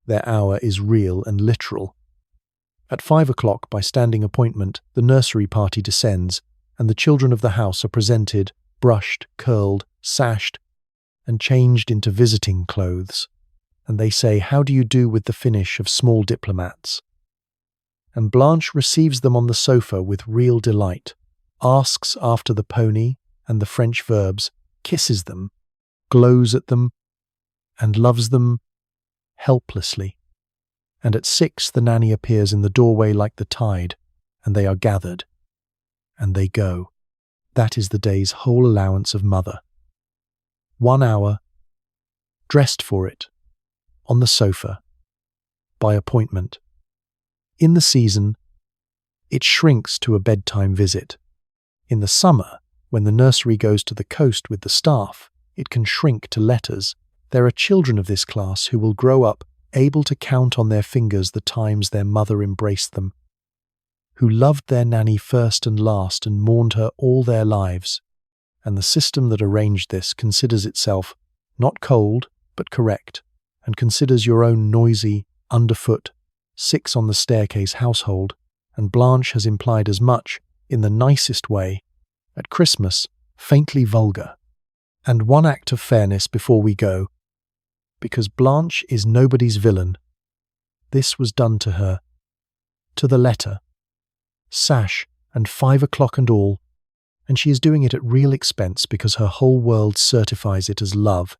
Their hour is real and literal. At 5 o'clock, by standing appointment, the nursery party descends, and the children of the house are presented, brushed, curled, sashed, and changed into visiting clothes. And they say, "How do you do?" with the finish of small diplomats. And Blanche receives them on the sofa with real delight, asks after the pony and the French verbs, kisses them, glows at them, and loves them helplessly. And at 6 the nanny appears in the doorway like the tide, and they are gathered, and they go. That is the day's whole allowance of mother. 1 hour, dressed for it, on the sofa, by appointment. In the season, it shrinks to a bedtime visit. In the summer, when the nursery goes to the coast with the staff, it can shrink to letters. There are children of this class who will grow up able to count on their fingers the times their mother embraced them, who loved their nanny first and last and mourned her all their lives. And the system that arranged this considers itself not cold, but correct, and considers your own noisy, underfoot, 6 on the staircase household, and Blanche has implied as much, in the nicest way, at Christmas, faintly vulgar. And one act of fairness before we go, because Blanche is nobody's villain. This was done to her, to the letter, sash and 5 o'clock and all, and she is doing it at real expense because her whole world certifies it as love,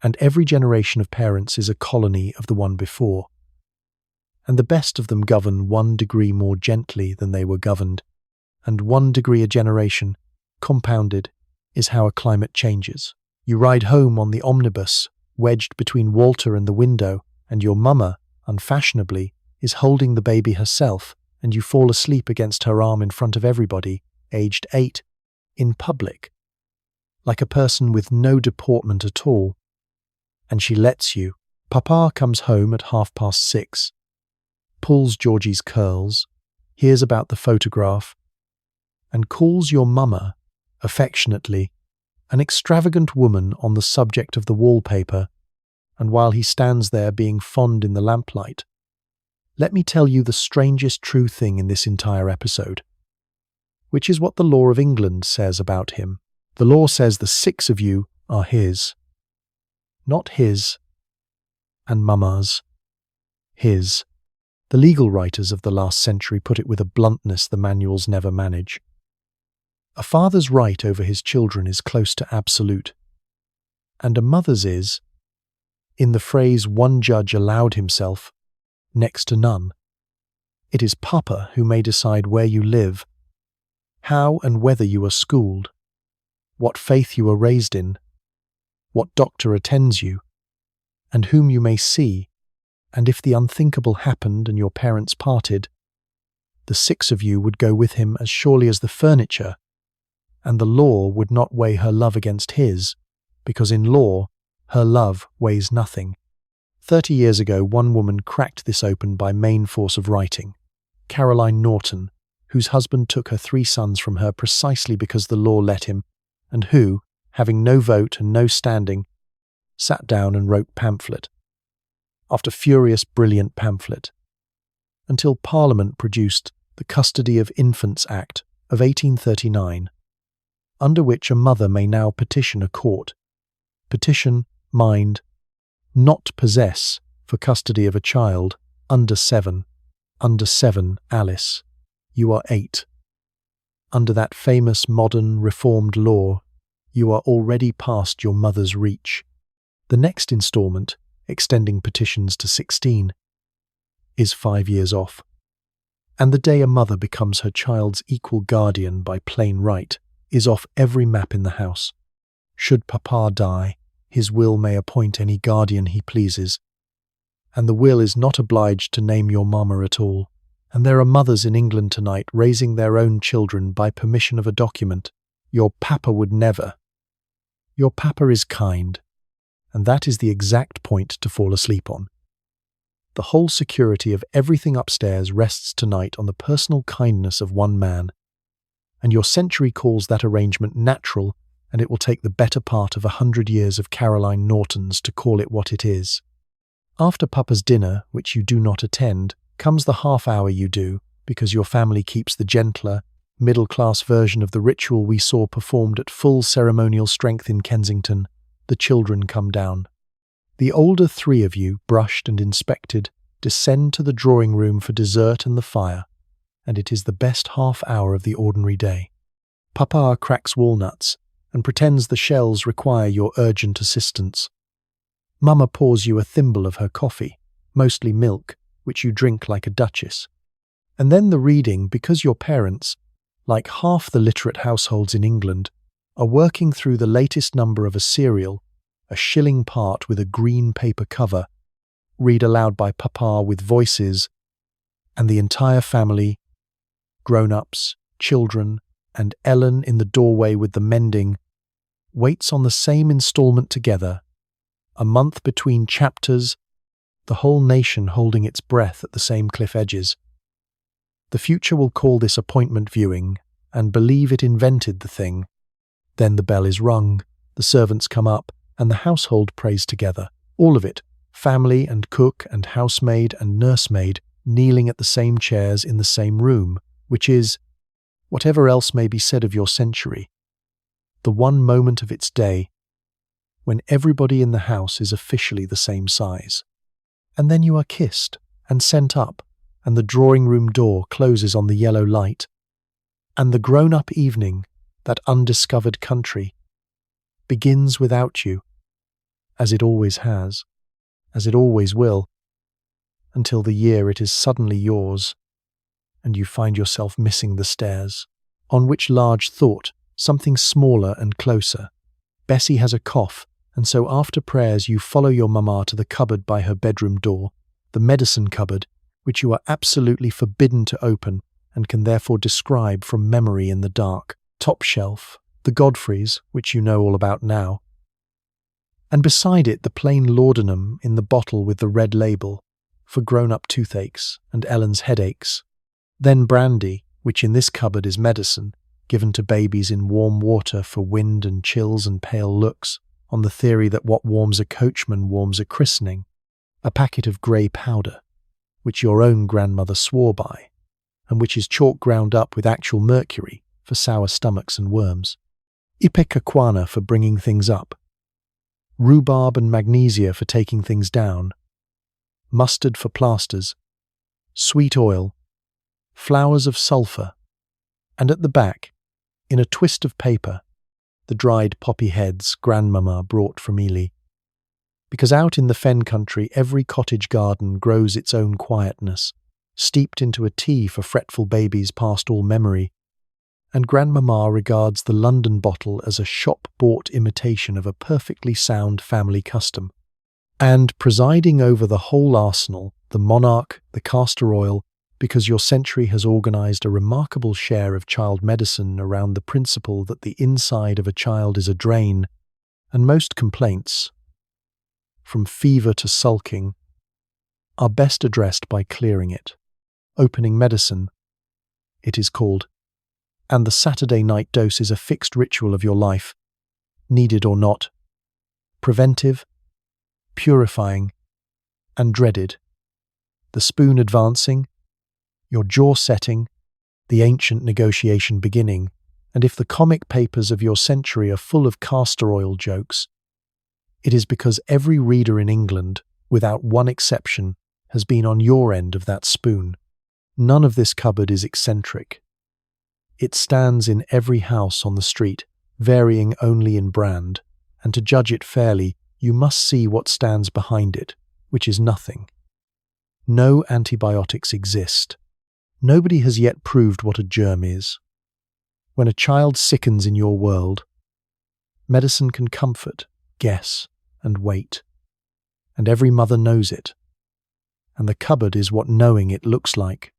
and every generation of parents is a colony of the one before. And the best of them govern 1 degree more gently than they were governed, and 1 degree a generation, compounded, is how a climate changes. You ride home on the omnibus, wedged between Walter and the window, and your mama, unfashionably, is holding the baby herself, and you fall asleep against her arm in front of everybody, aged 8, in public, like a person with no deportment at all. And she lets you. Papa comes home at 6:30. Pulls Georgie's curls, hears about the photograph, and calls your mama, affectionately, an extravagant woman on the subject of the wallpaper, and while he stands there being fond in the lamplight, let me tell you the strangest true thing in this entire episode, which is what the law of England says about him. The law says the 6 of you are his. Not his and Mama's. His. The legal writers of the last century put it with a bluntness the manuals never manage. A father's right over his children is close to absolute, and a mother's is, in the phrase one judge allowed himself, next to none. It is Papa who may decide where you live, how and whether you are schooled, what faith you are raised in, what doctor attends you, and whom you may see, and if the unthinkable happened and your parents parted, the 6 of you would go with him as surely as the furniture, and the law would not weigh her love against his, because in law, her love weighs nothing. 30 years ago, one woman cracked this open by main force of writing, Caroline Norton, whose husband took her 3 sons from her precisely because the law let him, and who, having no vote and no standing, sat down and wrote pamphlet. after furious, brilliant pamphlet, until Parliament produced the Custody of Infants Act of 1839, under which a mother may now petition a court, petition, mind, not possess, for custody of a child under 7, Alice, you are 8. Under that famous modern reformed law, you are already past your mother's reach. The next instalment, extending petitions to 16, is 5 years off. And the day a mother becomes her child's equal guardian by plain right is off every map in the house. Should Papa die, his will may appoint any guardian he pleases, and the will is not obliged to name your mama at all. And there are mothers in England tonight raising their own children by permission of a document. Your papa would never. Your papa is kind, and that is the exact point to fall asleep on. The whole security of everything upstairs rests tonight on the personal kindness of one man, and your century calls that arrangement natural, and it will take the better part of 100 years of Caroline Nortons to call it what it is. After Papa's dinner, which you do not attend, comes the half-hour you do, because your family keeps the gentler, middle-class version of the ritual we saw performed at full ceremonial strength in Kensington. The children come down. The older 3 of you, brushed and inspected, descend to the drawing-room for dessert and the fire, and it is the best half-hour of the ordinary day. Papa cracks walnuts and pretends the shells require your urgent assistance. Mama pours you a thimble of her coffee, mostly milk, which you drink like a duchess. And then the reading, because your parents, like half the literate households in England, are working through the latest number of a serial, a shilling part with a green paper cover, read aloud by Papa with voices, and the entire family, grown-ups, children, and Ellen in the doorway with the mending, waits on the same instalment together, a month between chapters, the whole nation holding its breath at the same cliff edges. The future will call this appointment viewing, and believe it invented the thing. Then the bell is rung, the servants come up, and the household prays together, all of it, family and cook and housemaid and nursemaid, kneeling at the same chairs in the same room, which is, whatever else may be said of your century, the one moment of its day when everybody in the house is officially the same size. And then you are kissed and sent up, and the drawing-room door closes on the yellow light, and the grown-up evening, that undiscovered country, begins without you, as it always has, as it always will, until the year it is suddenly yours, and you find yourself missing the stairs, on which large thought, something smaller and closer. Bessie has a cough, and so after prayers you follow your mamma to the cupboard by her bedroom door, the medicine cupboard, which you are absolutely forbidden to open and can therefore describe from memory in the dark, top shelf, the Godfrey's, which you know all about now, and beside it the plain laudanum in the bottle with the red label, for grown-up toothaches and Ellen's headaches, then brandy, which in this cupboard is medicine, given to babies in warm water for wind and chills and pale looks, on the theory that what warms a coachman warms a christening, a packet of grey powder, which your own grandmother swore by, and which is chalk ground up with actual mercury for sour stomachs and worms, ipecacuanha for bringing things up, rhubarb and magnesia for taking things down, mustard for plasters, sweet oil, flowers of sulphur, and at the back, in a twist of paper, the dried poppy heads grandmamma brought from Ely. Because out in the fen country every cottage garden grows its own quietness, steeped into a tea for fretful babies past all memory, and grandmamma regards the London bottle as a shop-bought imitation of a perfectly sound family custom. And presiding over the whole arsenal, the monarch, the castor oil, because your century has organized a remarkable share of child medicine around the principle that the inside of a child is a drain, and most complaints, from fever to sulking, are best addressed by clearing it. Opening medicine, it is called, and the Saturday night dose is a fixed ritual of your life, needed or not, preventive, purifying, and dreaded. The spoon advancing, your jaw setting, the ancient negotiation beginning, and if the comic papers of your century are full of castor oil jokes, it is because every reader in England, without one exception, has been on your end of that spoon. None of this cupboard is eccentric. It stands in every house on the street, varying only in brand, and to judge it fairly, you must see what stands behind it, which is nothing. No antibiotics exist. Nobody has yet proved what a germ is. When a child sickens in your world, medicine can comfort, guess, and wait. And every mother knows it. And the cupboard is what knowing it looks like.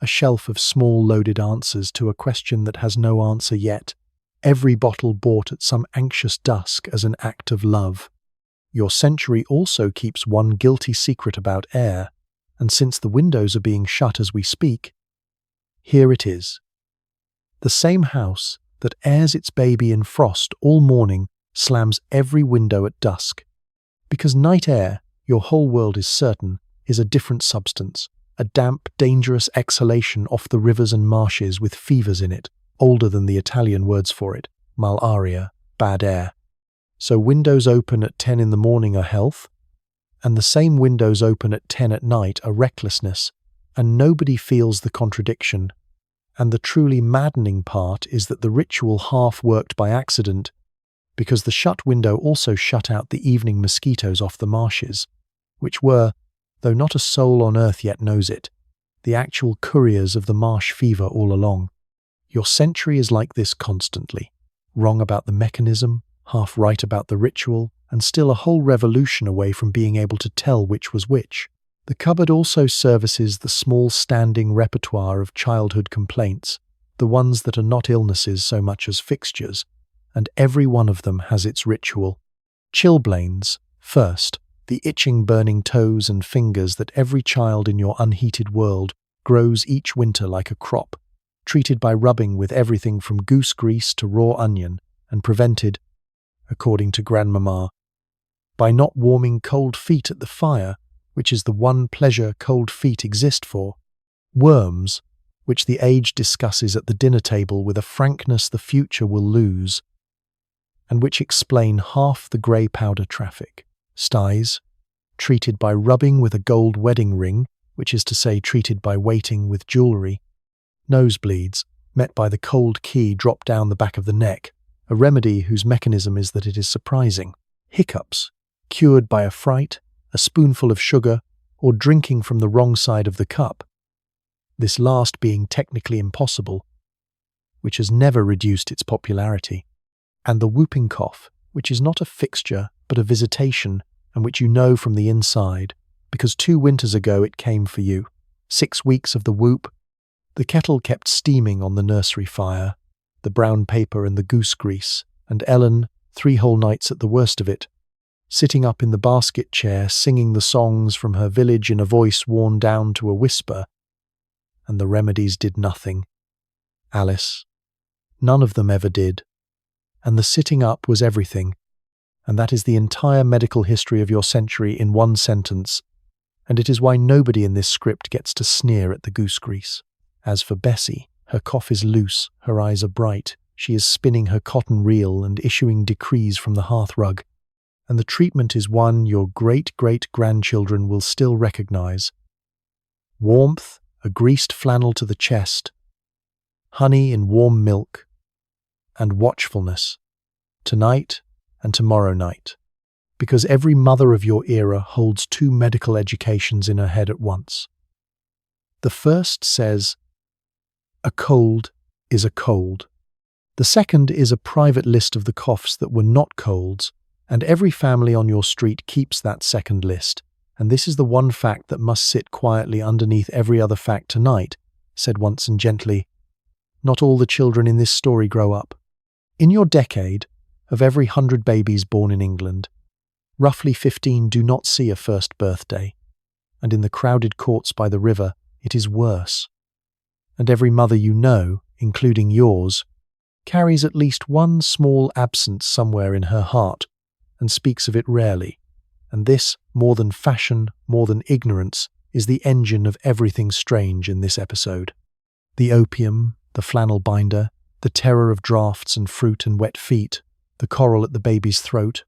A shelf of small loaded answers to a question that has no answer yet. Every bottle bought at some anxious dusk as an act of love. Your century also keeps one guilty secret about air, and since the windows are being shut as we speak, here it is. The same house that airs its baby in frost all morning slams every window at dusk. Because night air, your whole world is certain, is a different substance, a damp, dangerous exhalation off the rivers and marshes with fevers in it, older than the Italian words for it, malaria, bad air. So windows open at 10 in the morning are health, and the same windows open at 10 at night are recklessness, and nobody feels the contradiction. And the truly maddening part is that the ritual half worked by accident, because the shut window also shut out the evening mosquitoes off the marshes, which were, though not a soul on earth yet knows it, the actual couriers of the marsh fever all along. Your century is like this constantly, wrong about the mechanism, half right about the ritual, and still a whole revolution away from being able to tell which was which. The cupboard also services the small standing repertoire of childhood complaints, the ones that are not illnesses so much as fixtures, and every one of them has its ritual. Chilblains, first, the itching burning toes and fingers that every child in your unheated world grows each winter like a crop, treated by rubbing with everything from goose grease to raw onion, and prevented, according to Grandmama, by not warming cold feet at the fire, which is the one pleasure cold feet exist for, worms, which the age discusses at the dinner table with a frankness the future will lose, and which explain half the grey powder traffic, styes, treated by rubbing with a gold wedding ring, which is to say treated by waiting with jewellery, nosebleeds, met by the cold key dropped down the back of the neck, a remedy whose mechanism is that it is surprising, hiccups, cured by a fright, a spoonful of sugar, or drinking from the wrong side of the cup, this last being technically impossible, which has never reduced its popularity, and the whooping cough, which is not a fixture but a visitation, and which you know from the inside, because 2 winters ago it came for you. 6 weeks of the whoop, the kettle kept steaming on the nursery fire, the brown paper and the goose grease, and Ellen, 3 whole nights at the worst of it, sitting up in the basket chair singing the songs from her village in a voice worn down to a whisper, and the remedies did nothing. Alice, none of them ever did, and the sitting up was everything, and that is the entire medical history of your century in one sentence, and it is why nobody in this script gets to sneer at the goose grease. As for Bessie, her cough is loose, her eyes are bright, she is spinning her cotton reel and issuing decrees from the hearthrug, and the treatment is one your great-great-grandchildren will still recognize. Warmth, a greased flannel to the chest, honey in warm milk, and watchfulness, tonight and tomorrow night, because every mother of your era holds 2 medical educations in her head at once. The first says, a cold is a cold. The second is a private list of the coughs that were not colds, and every family on your street keeps that second list, and this is the one fact that must sit quietly underneath every other fact tonight, said once and gently, not all the children in this story grow up. In your decade, of every 100 babies born in England, roughly 15 do not see a first birthday, and in the crowded courts by the river, it is worse. And every mother you know, including yours, carries at least one small absence somewhere in her heart, and speaks of it rarely, And this, more than fashion, more than ignorance, is the engine of everything strange in this episode. The opium, the flannel binder, the terror of draughts and fruit and wet feet, the coral at the baby's throat,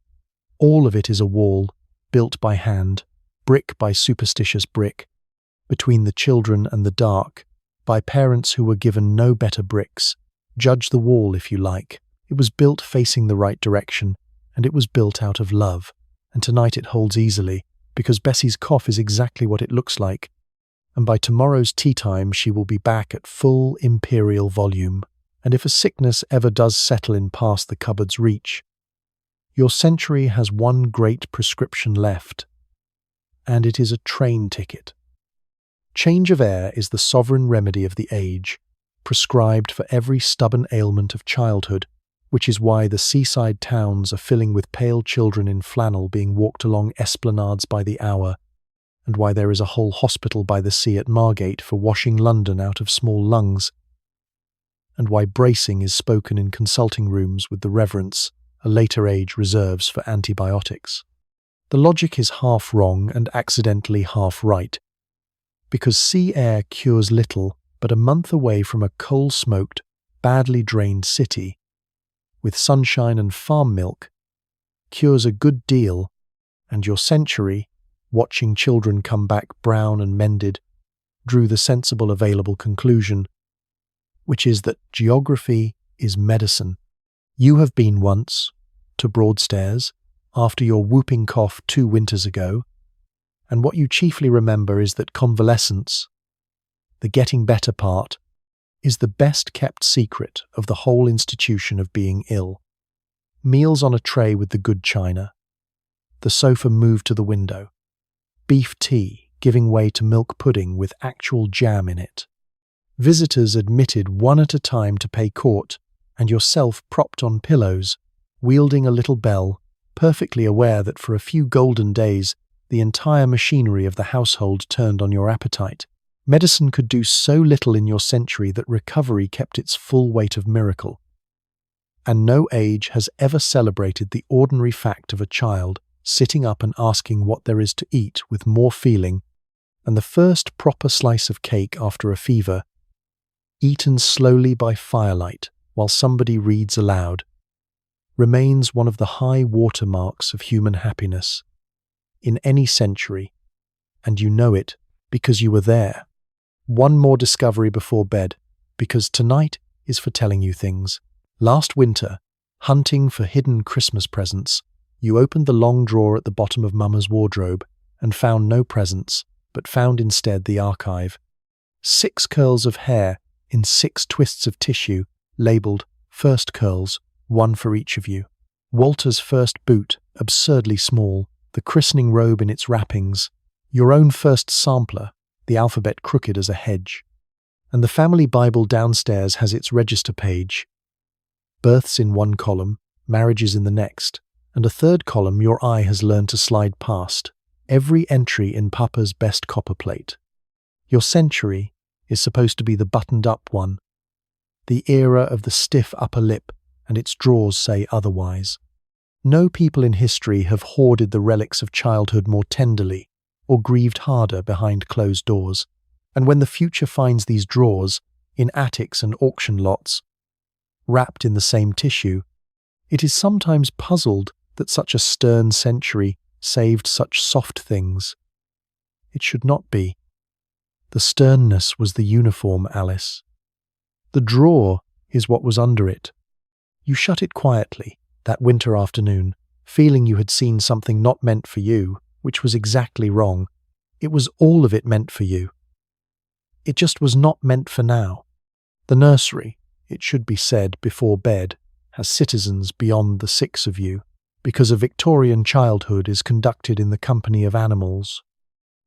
all of it is a wall, built by hand, brick by superstitious brick, between the children and the dark, by parents who were given no better bricks. Judge the wall if you like. It was built facing the right direction, and it was built out of love. And tonight it holds easily, because Bessie's cough is exactly what it looks like. And by tomorrow's tea time she will be back at full imperial volume. And if a sickness ever does settle in past the cupboard's reach, your century has one great prescription left, and it is a train ticket. Change of air is the sovereign remedy of the age, prescribed for every stubborn ailment of childhood, which is why the seaside towns are filling with pale children in flannel being walked along esplanades by the hour, and why there is a whole hospital by the sea at Margate for washing London out of small lungs, and why bracing is spoken in consulting rooms with the reverence a later age reserves for antibiotics. The logic is half wrong and accidentally half right, because sea air cures little but a month away from a coal-smoked, badly drained city, with sunshine and farm milk, cures a good deal, and your century, watching children come back brown and mended, drew the sensible available conclusion, which is that geography is medicine. You have been once to Broadstairs after your whooping cough 2 winters ago, and what you chiefly remember is that convalescence, the getting better part, is the best kept secret of the whole institution of being ill. Meals on a tray with the good china, the sofa moved to the window, beef tea giving way to milk pudding with actual jam in it, visitors admitted one at a time to pay court, and yourself propped on pillows, wielding a little bell, perfectly aware that for a few golden days the entire machinery of the household turned on your appetite. Medicine could do so little in your century that recovery kept its full weight of miracle. And no age has ever celebrated the ordinary fact of a child sitting up and asking what there is to eat with more feeling, and the first proper slice of cake after a fever, eaten slowly by firelight while somebody reads aloud, remains one of the high watermarks of human happiness in any century, and you know it because you were there. One more discovery before bed, because tonight is for telling you things. Last winter, hunting for hidden Christmas presents, you opened the long drawer at the bottom of Mama's wardrobe and found no presents, but found instead the archive. 6 curls of hair in 6 twists of tissue, labelled first curls, 1 for each of you. Walter's first boot, absurdly small, the christening robe in its wrappings, your own first sampler, the alphabet crooked as a hedge. And the family Bible downstairs has its register page. Births in 1 column, marriages in the next, and a 3rd column your eye has learned to slide past, every entry in Papa's best copper plate. Your century is supposed to be the buttoned-up one, the era of the stiff upper lip, and its drawers say otherwise. No people in history have hoarded the relics of childhood more tenderly, or grieved harder behind closed doors. And when the future finds these drawers, in attics and auction lots, wrapped in the same tissue, it is sometimes puzzled that such a stern century saved such soft things. It should not be. The sternness was the uniform, Alice. The drawer is what was under it. You shut it quietly, that winter afternoon, feeling you had seen something not meant for you, which was exactly wrong. It was all of it meant for you. It just was not meant for now. The nursery, it should be said before bed, has citizens beyond the 6 of you, because a Victorian childhood is conducted in the company of animals.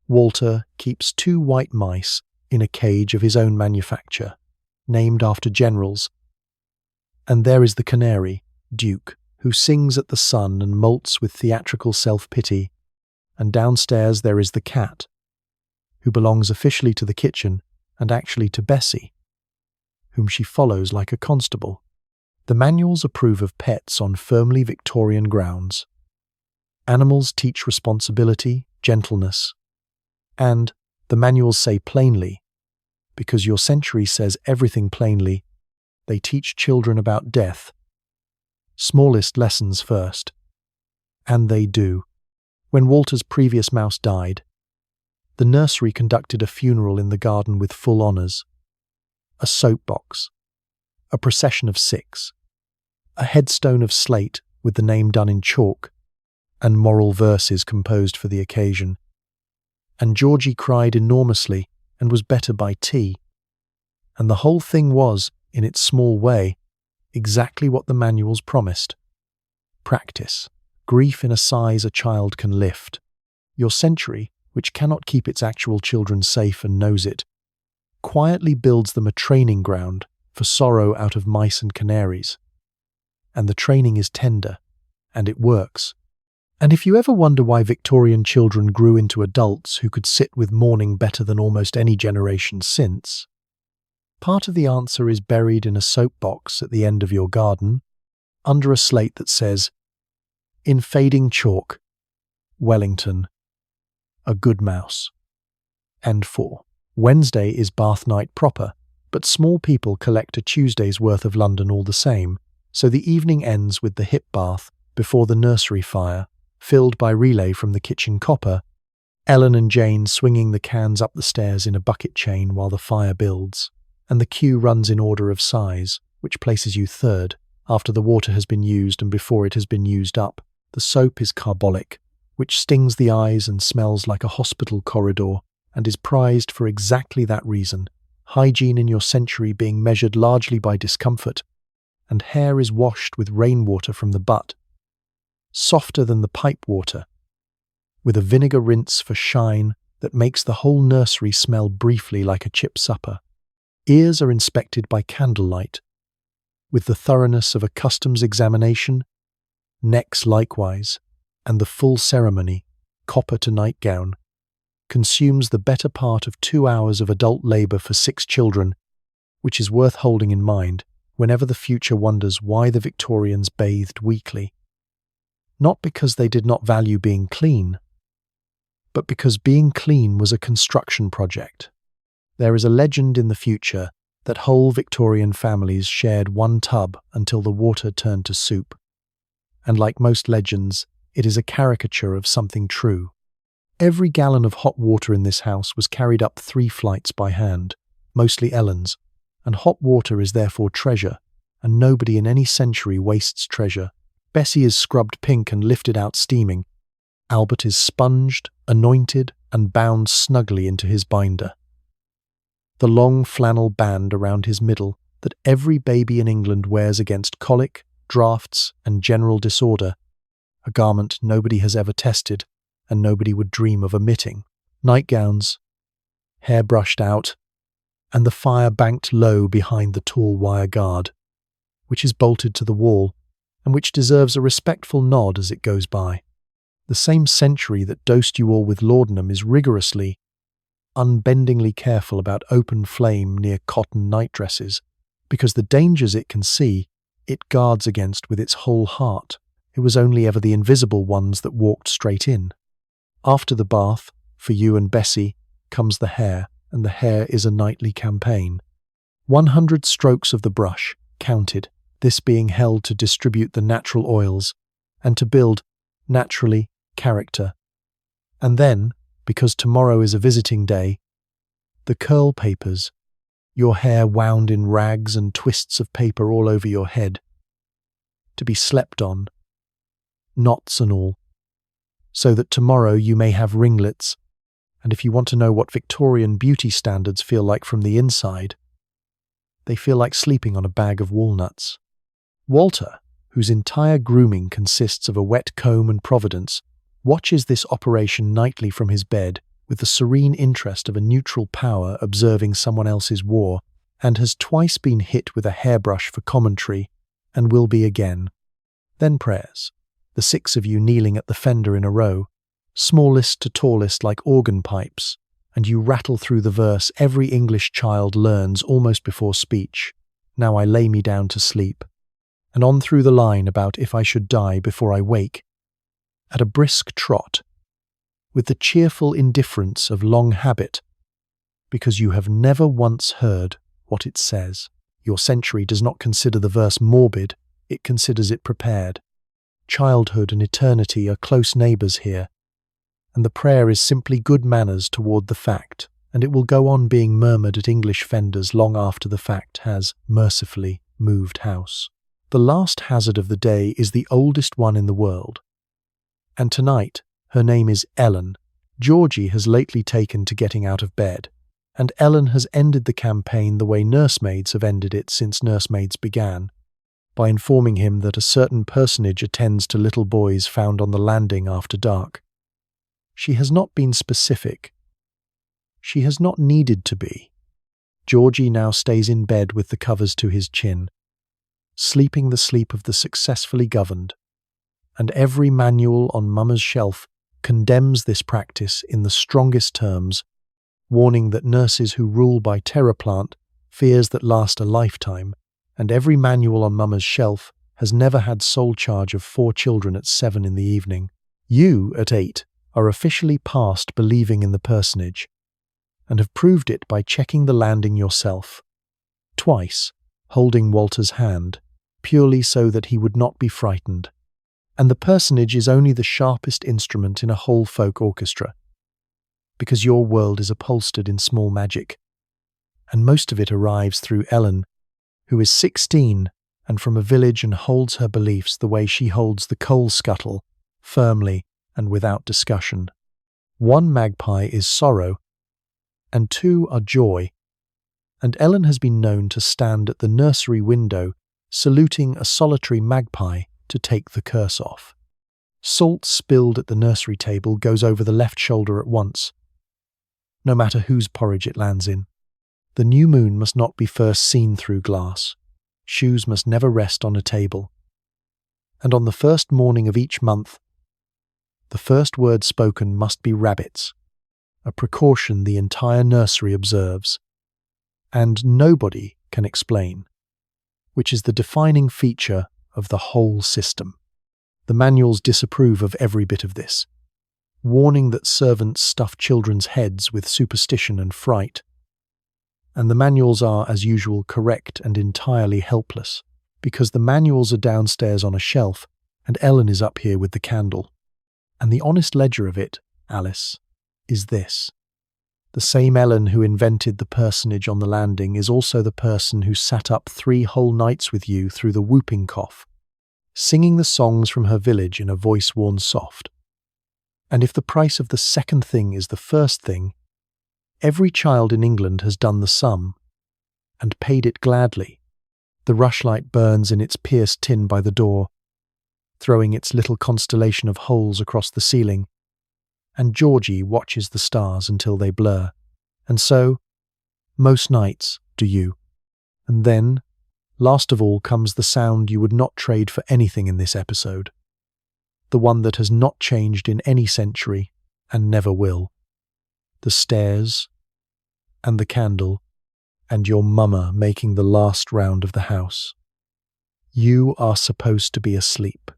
Walter keeps 2 white mice in a cage of his own manufacture, named after generals. And there is the canary, Duke, who sings at the sun and molts with theatrical self-pity. And downstairs there is the cat, who belongs officially to the kitchen and actually to Bessie, whom she follows like a constable. The manuals approve of pets on firmly Victorian grounds. Animals teach responsibility, gentleness, and, the manuals say plainly, because your century says everything plainly, they teach children about death. Smallest lessons first. And they do. When Walter's previous mouse died, the nursery conducted a funeral in the garden with full honours. A soapbox, a procession of 6, a headstone of slate with the name done in chalk, and moral verses composed for the occasion. And Georgie cried enormously and was better by tea. And the whole thing was, in its small way, exactly what the manuals promised. Practice. Grief in a size a child can lift. Your century, which cannot keep its actual children safe and knows it, quietly builds them a training ground for sorrow out of mice and canaries. And the training is tender, and it works. And if you ever wonder why Victorian children grew into adults who could sit with mourning better than almost any generation since, part of the answer is buried in a soapbox at the end of your garden, under a slate that says, in fading chalk, Wellington, a good mouse. And 4. Wednesday is bath night proper, but small people collect a Tuesday's worth of London all the same, so the evening ends with the hip bath before the nursery fire, filled by relay from the kitchen copper, Ellen and Jane swinging the cans up the stairs in a bucket chain while the fire builds, and the queue runs in order of size, which places you third, after the water has been used and before it has been used up. The soap is carbolic, which stings the eyes and smells like a hospital corridor, and is prized for exactly that reason, hygiene in your century being measured largely by discomfort, and hair is washed with rainwater from the butt, softer than the pipe water, with a vinegar rinse for shine that makes the whole nursery smell briefly like a chip supper. Ears are inspected by candlelight, with the thoroughness of a customs examination, necks likewise, and the full ceremony, copper to nightgown, consumes the better part of 2 hours of adult labour for 6 children, which is worth holding in mind whenever the future wonders why the Victorians bathed weekly. Not because they did not value being clean, but because being clean was a construction project. There is a legend in the future that whole Victorian families shared one tub until the water turned to soup. And like most legends, it is a caricature of something true. Every gallon of hot water in this house was carried up 3 flights by hand, mostly Ellen's, and hot water is therefore treasure, and nobody in any century wastes treasure. Bessie is scrubbed pink and lifted out steaming. Albert is sponged, anointed, and bound snugly into his binder. The long flannel band around his middle that every baby in England wears against colic, draughts, and general disorder, a garment nobody has ever tested, and nobody would dream of omitting. Nightgowns, hair brushed out, and the fire banked low behind the tall wire guard, which is bolted to the wall, and which deserves a respectful nod as it goes by. The same century that dosed you all with laudanum is rigorously, unbendingly careful about open flame near cotton nightdresses, because the dangers it can see, it guards against with its whole heart. It was only ever the invisible ones that walked straight in. After the bath, for you and Bessie, comes the hair, and the hair is a nightly campaign. 100 strokes of the brush, counted, this being held to distribute the natural oils, and to build, naturally, character. And then, because tomorrow is a visiting day, the curl papers, your hair wound in rags and twists of paper all over your head, to be slept on, knots and all, so that tomorrow you may have ringlets, and if you want to know what Victorian beauty standards feel like from the inside, they feel like sleeping on a bag of walnuts. Walter, whose entire grooming consists of a wet comb and providence, watches this operation nightly from his bed with the serene interest of a neutral power observing someone else's war, and has twice been hit with a hairbrush for commentary, and will be again. Then prayers, the 6 of you kneeling at the fender in a row, smallest to tallest like organ pipes, and you rattle through the verse every English child learns almost before speech, "Now I lay me down to sleep," and on through the line about "If I should die before I wake," at a brisk trot, with the cheerful indifference of long habit, because you have never once heard what it says. Your century does not consider the verse morbid, it considers it prepared. Childhood and eternity are close neighbours here, and the prayer is simply good manners toward the fact, and it will go on being murmured at English fenders long after the fact has mercifully moved house. The last hazard of the day is the oldest one in the world, and tonight her name is Ellen. Georgie has lately taken to getting out of bed, and Ellen has ended the campaign the way nursemaids have ended it since nursemaids began, by informing him that a certain personage attends to little boys found on the landing after dark. She has not been specific. She has not needed to be. Georgie now stays in bed with the covers to his chin, sleeping the sleep of the successfully governed, and every manual on Mama's shelf condemns this practice in the strongest terms, warning that nurses who rule by terror plant fears that last a lifetime, and every manual on Mama's shelf has never had sole charge of 4 children at 7 in the evening. You, at 8, are officially past believing in the personage, and have proved it by checking the landing yourself, twice, holding Walter's hand, purely so that he would not be frightened. And the personage is only the sharpest instrument in a whole folk orchestra, because your world is upholstered in small magic, and most of it arrives through Ellen, who is 16 and from a village and holds her beliefs the way she holds the coal scuttle, firmly and without discussion. 1 magpie is sorrow, and 2 are joy, and Ellen has been known to stand at the nursery window saluting a solitary magpie to take the curse off. Salt spilled at the nursery table goes over the left shoulder at once, no matter whose porridge it lands in. The new moon must not be first seen through glass. Shoes must never rest on a table. And on the first morning of each month, the first word spoken must be rabbits, a precaution the entire nursery observes, and nobody can explain, which is the defining feature of the whole system. The manuals disapprove of every bit of this, warning that servants stuff children's heads with superstition and fright. And the manuals are, as usual, correct and entirely helpless, because the manuals are downstairs on a shelf, and Ellen is up here with the candle. And the honest ledger of it, Alice, is this. The same Ellen who invented the personage on the landing is also the person who sat up 3 whole nights with you through the whooping cough, singing the songs from her village in a voice worn soft. And if the price of the second thing is the first thing, every child in England has done the sum, and paid it gladly. The rushlight burns in its pierced tin by the door, throwing its little constellation of holes across the ceiling, and Georgie watches the stars until they blur. And so, most nights, do you. And then, last of all, comes the sound you would not trade for anything in this episode, the one that has not changed in any century, and never will. The stairs, and the candle, and your mama making the last round of the house. You are supposed to be asleep.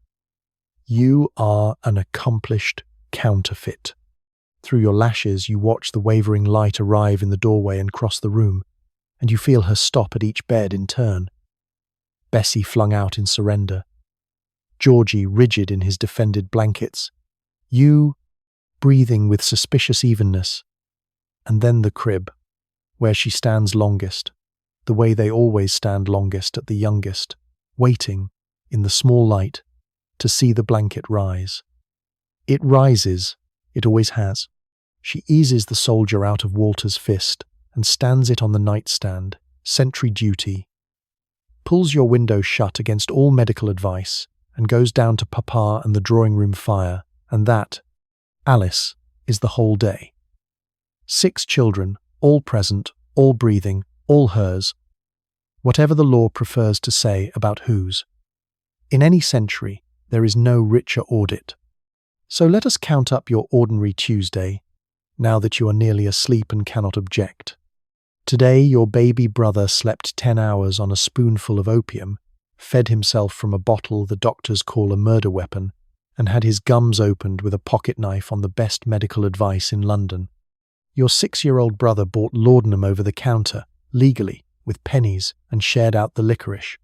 You are an accomplished counterfeit. Through your lashes you watch the wavering light arrive in the doorway and cross the room, and you feel her stop at each bed in turn. Bessie flung out in surrender. Georgie rigid in his defended blankets. You breathing with suspicious evenness. And then the crib, where she stands longest, the way they always stand longest at the youngest, waiting, in the small light, to see the blanket rise. It rises, it always has. She eases the soldier out of Walter's fist and stands it on the nightstand, sentry duty, pulls your window shut against all medical advice, and goes down to Papa and the drawing-room fire, and that, Alice, is the whole day. 6 children, all present, all breathing, all hers, whatever the law prefers to say about whose. In any century, there is no richer audit. So let us count up your ordinary Tuesday, now that you are nearly asleep and cannot object. Today your baby brother slept 10 hours on a spoonful of opium, fed himself from a bottle the doctors call a murder weapon, and had his gums opened with a pocket knife on the best medical advice in London. Your 6-year-old brother bought laudanum over the counter, legally, with pennies, and shared out the licorice.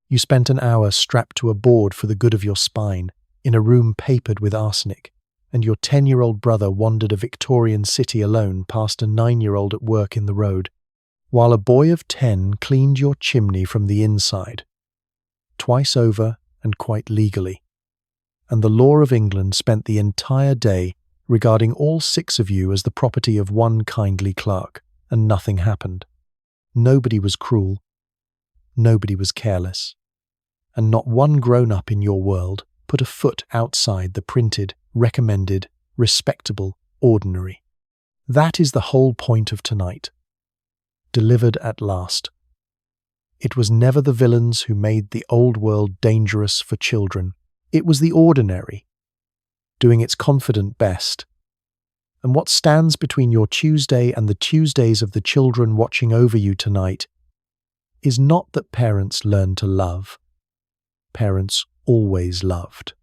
You spent an hour strapped to a board for the good of your spine, in a room papered with arsenic, and your 10-year-old brother wandered a Victorian city alone past a 9-year-old at work in the road, while a boy of 10 cleaned your chimney from the inside, twice over and quite legally. And the law of England spent the entire day regarding all 6 of you as the property of one kindly clerk, and nothing happened. Nobody was cruel, nobody was careless, and not one grown-up in your world put a foot outside the printed, recommended, respectable, ordinary. That is the whole point of tonight. Delivered at last. It was never the villains who made the old world dangerous for children. It was the ordinary, doing its confident best. And what stands between your Tuesday and the Tuesdays of the children watching over you tonight is not that parents learn to love. Parents always loved.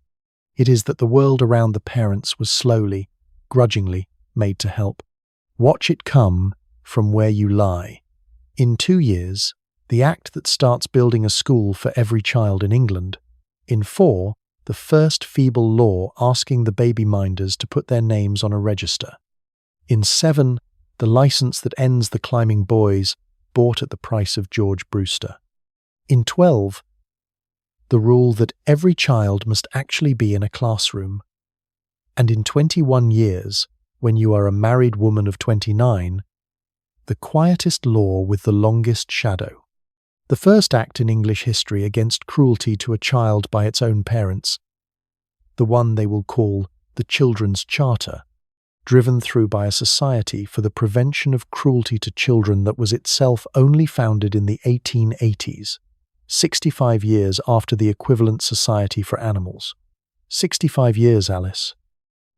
It is that the world around the parents was slowly, grudgingly made to help. Watch it come from where you lie. In 2 years, the act that starts building a school for every child in England. In 4, the first feeble law asking the baby minders to put their names on a register. In 7, the license that ends the climbing boys bought at the price of George Brewster. In 12, the rule that every child must actually be in a classroom. And in 21 years, when you are a married woman of 29, the quietest law with the longest shadow. The first act in English history against cruelty to a child by its own parents, the one they will call the Children's Charter, driven through by a society for the prevention of cruelty to children that was itself only founded in the 1880s, 65 years after the equivalent Society for Animals. 65 years, Alice.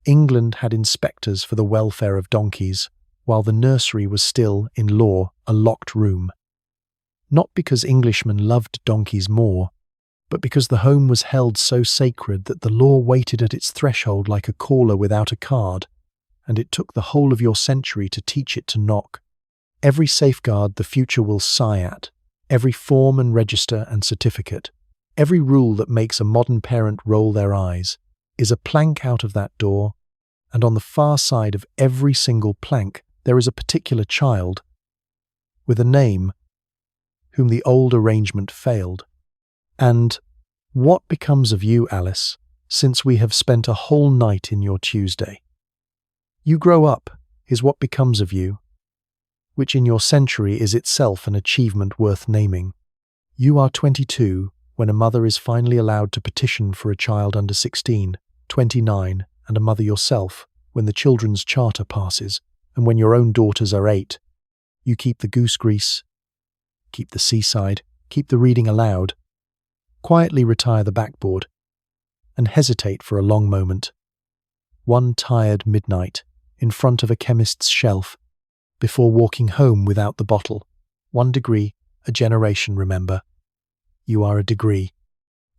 England had inspectors for the welfare of donkeys, while the nursery was still, in law, a locked room. Not because Englishmen loved donkeys more, but because the home was held so sacred that the law waited at its threshold like a caller without a card, and it took the whole of your century to teach it to knock. Every safeguard the future will sigh at, every form and register and certificate, every rule that makes a modern parent roll their eyes, is a plank out of that door, and on the far side of every single plank there is a particular child, with a name, whom the old arrangement failed. And what becomes of you, Alice, since we have spent a whole night in your Tuesday? You grow up, is what becomes of you, which in your century is itself an achievement worth naming. You are 22 when a mother is finally allowed to petition for a child under 16, 29, and a mother yourself when the Children's Charter passes, and when your own daughters are 8. You keep the goose grease, keep the seaside, keep the reading aloud, quietly retire the backboard, and hesitate for a long moment. One tired midnight, in front of a chemist's shelf, before walking home without the bottle. 1 degree, a generation, remember. You are a degree.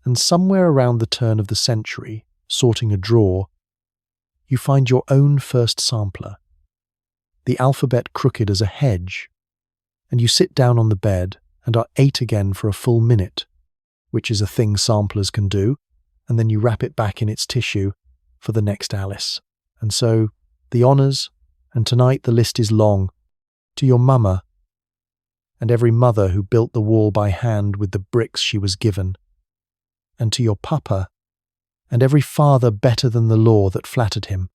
And somewhere around the turn of the century, sorting a drawer, you find your own first sampler, the alphabet crooked as a hedge, and you sit down on the bed and are 8 again for a full minute, which is a thing samplers can do, and then you wrap it back in its tissue for the next Alice. And so, the honours, and tonight the list is long, to your mama, and every mother who built the wall by hand with the bricks she was given, and to your papa, and every father better than the law that flattered him,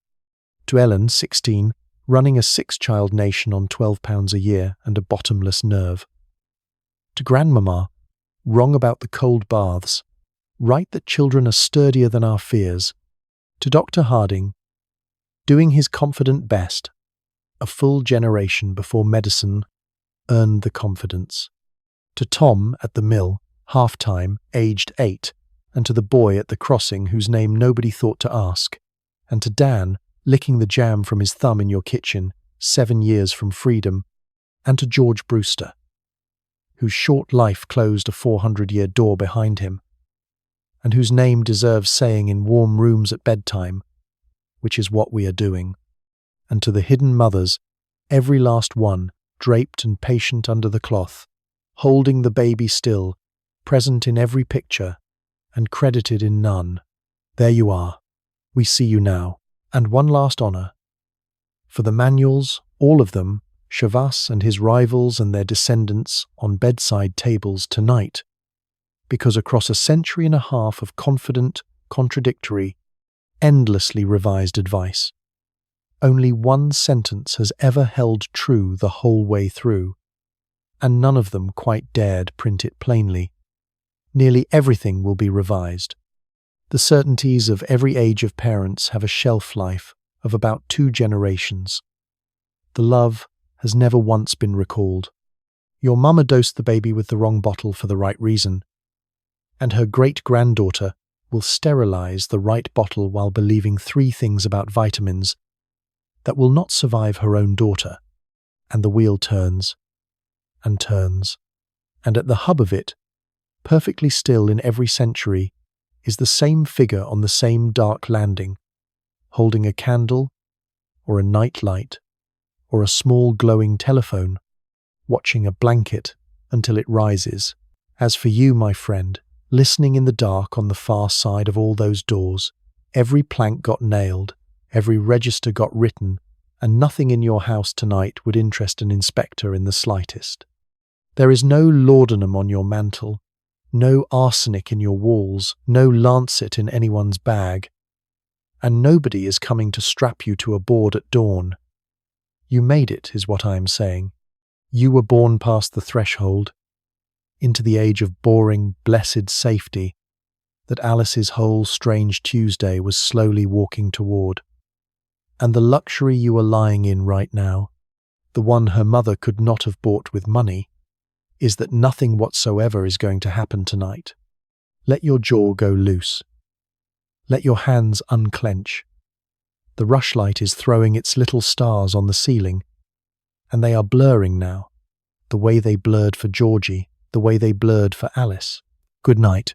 to Ellen, 16, running a 6-child nation on £12 a year and a bottomless nerve, to grandmama, wrong about the cold baths, right that children are sturdier than our fears, to Dr. Harding, doing his confident best, a full generation before medicine earned the confidence, to Tom at the mill, half-time, aged 8, and to the boy at the crossing whose name nobody thought to ask, and to Dan, licking the jam from his thumb in your kitchen, 7 years from freedom, and to George Brewster, whose short life closed a 400-year door behind him, and whose name deserves saying in warm rooms at bedtime, which is what we are doing. And to the hidden mothers, every last one, draped and patient under the cloth, holding the baby still, present in every picture, and credited in none. There you are. We see you now. And one last honour. For the manuals, all of them, Chavas and his rivals and their descendants on bedside tables tonight, because across a century and a half of confident, contradictory, endlessly revised advice, only one sentence has ever held true the whole way through, and none of them quite dared print it plainly. Nearly everything will be revised. The certainties of every age of parents have a shelf life of about 2 generations. The love has never once been recalled. Your mama dosed the baby with the wrong bottle for the right reason, and her great-granddaughter will sterilize the right bottle while believing 3 things about vitamins that will not survive her own daughter, and the wheel turns and turns, and at the hub of it, perfectly still in every century, is the same figure on the same dark landing, holding a candle or a night light or a small glowing telephone, watching a blanket until it rises. As for you, my friend, listening in the dark on the far side of all those doors, every plank got nailed, every register got written, and nothing in your house tonight would interest an inspector in the slightest. There is no laudanum on your mantle, no arsenic in your walls, no lancet in anyone's bag, and nobody is coming to strap you to a board at dawn. You made it, is what I am saying. You were born past the threshold, into the age of boring, blessed safety that Alice's whole strange Tuesday was slowly walking toward. And the luxury you are lying in right now, the one her mother could not have bought with money, is that nothing whatsoever is going to happen tonight. Let your jaw go loose. Let your hands unclench. The rushlight is throwing its little stars on the ceiling, and they are blurring now, the way they blurred for Georgie, the way they blurred for Alice. Good night.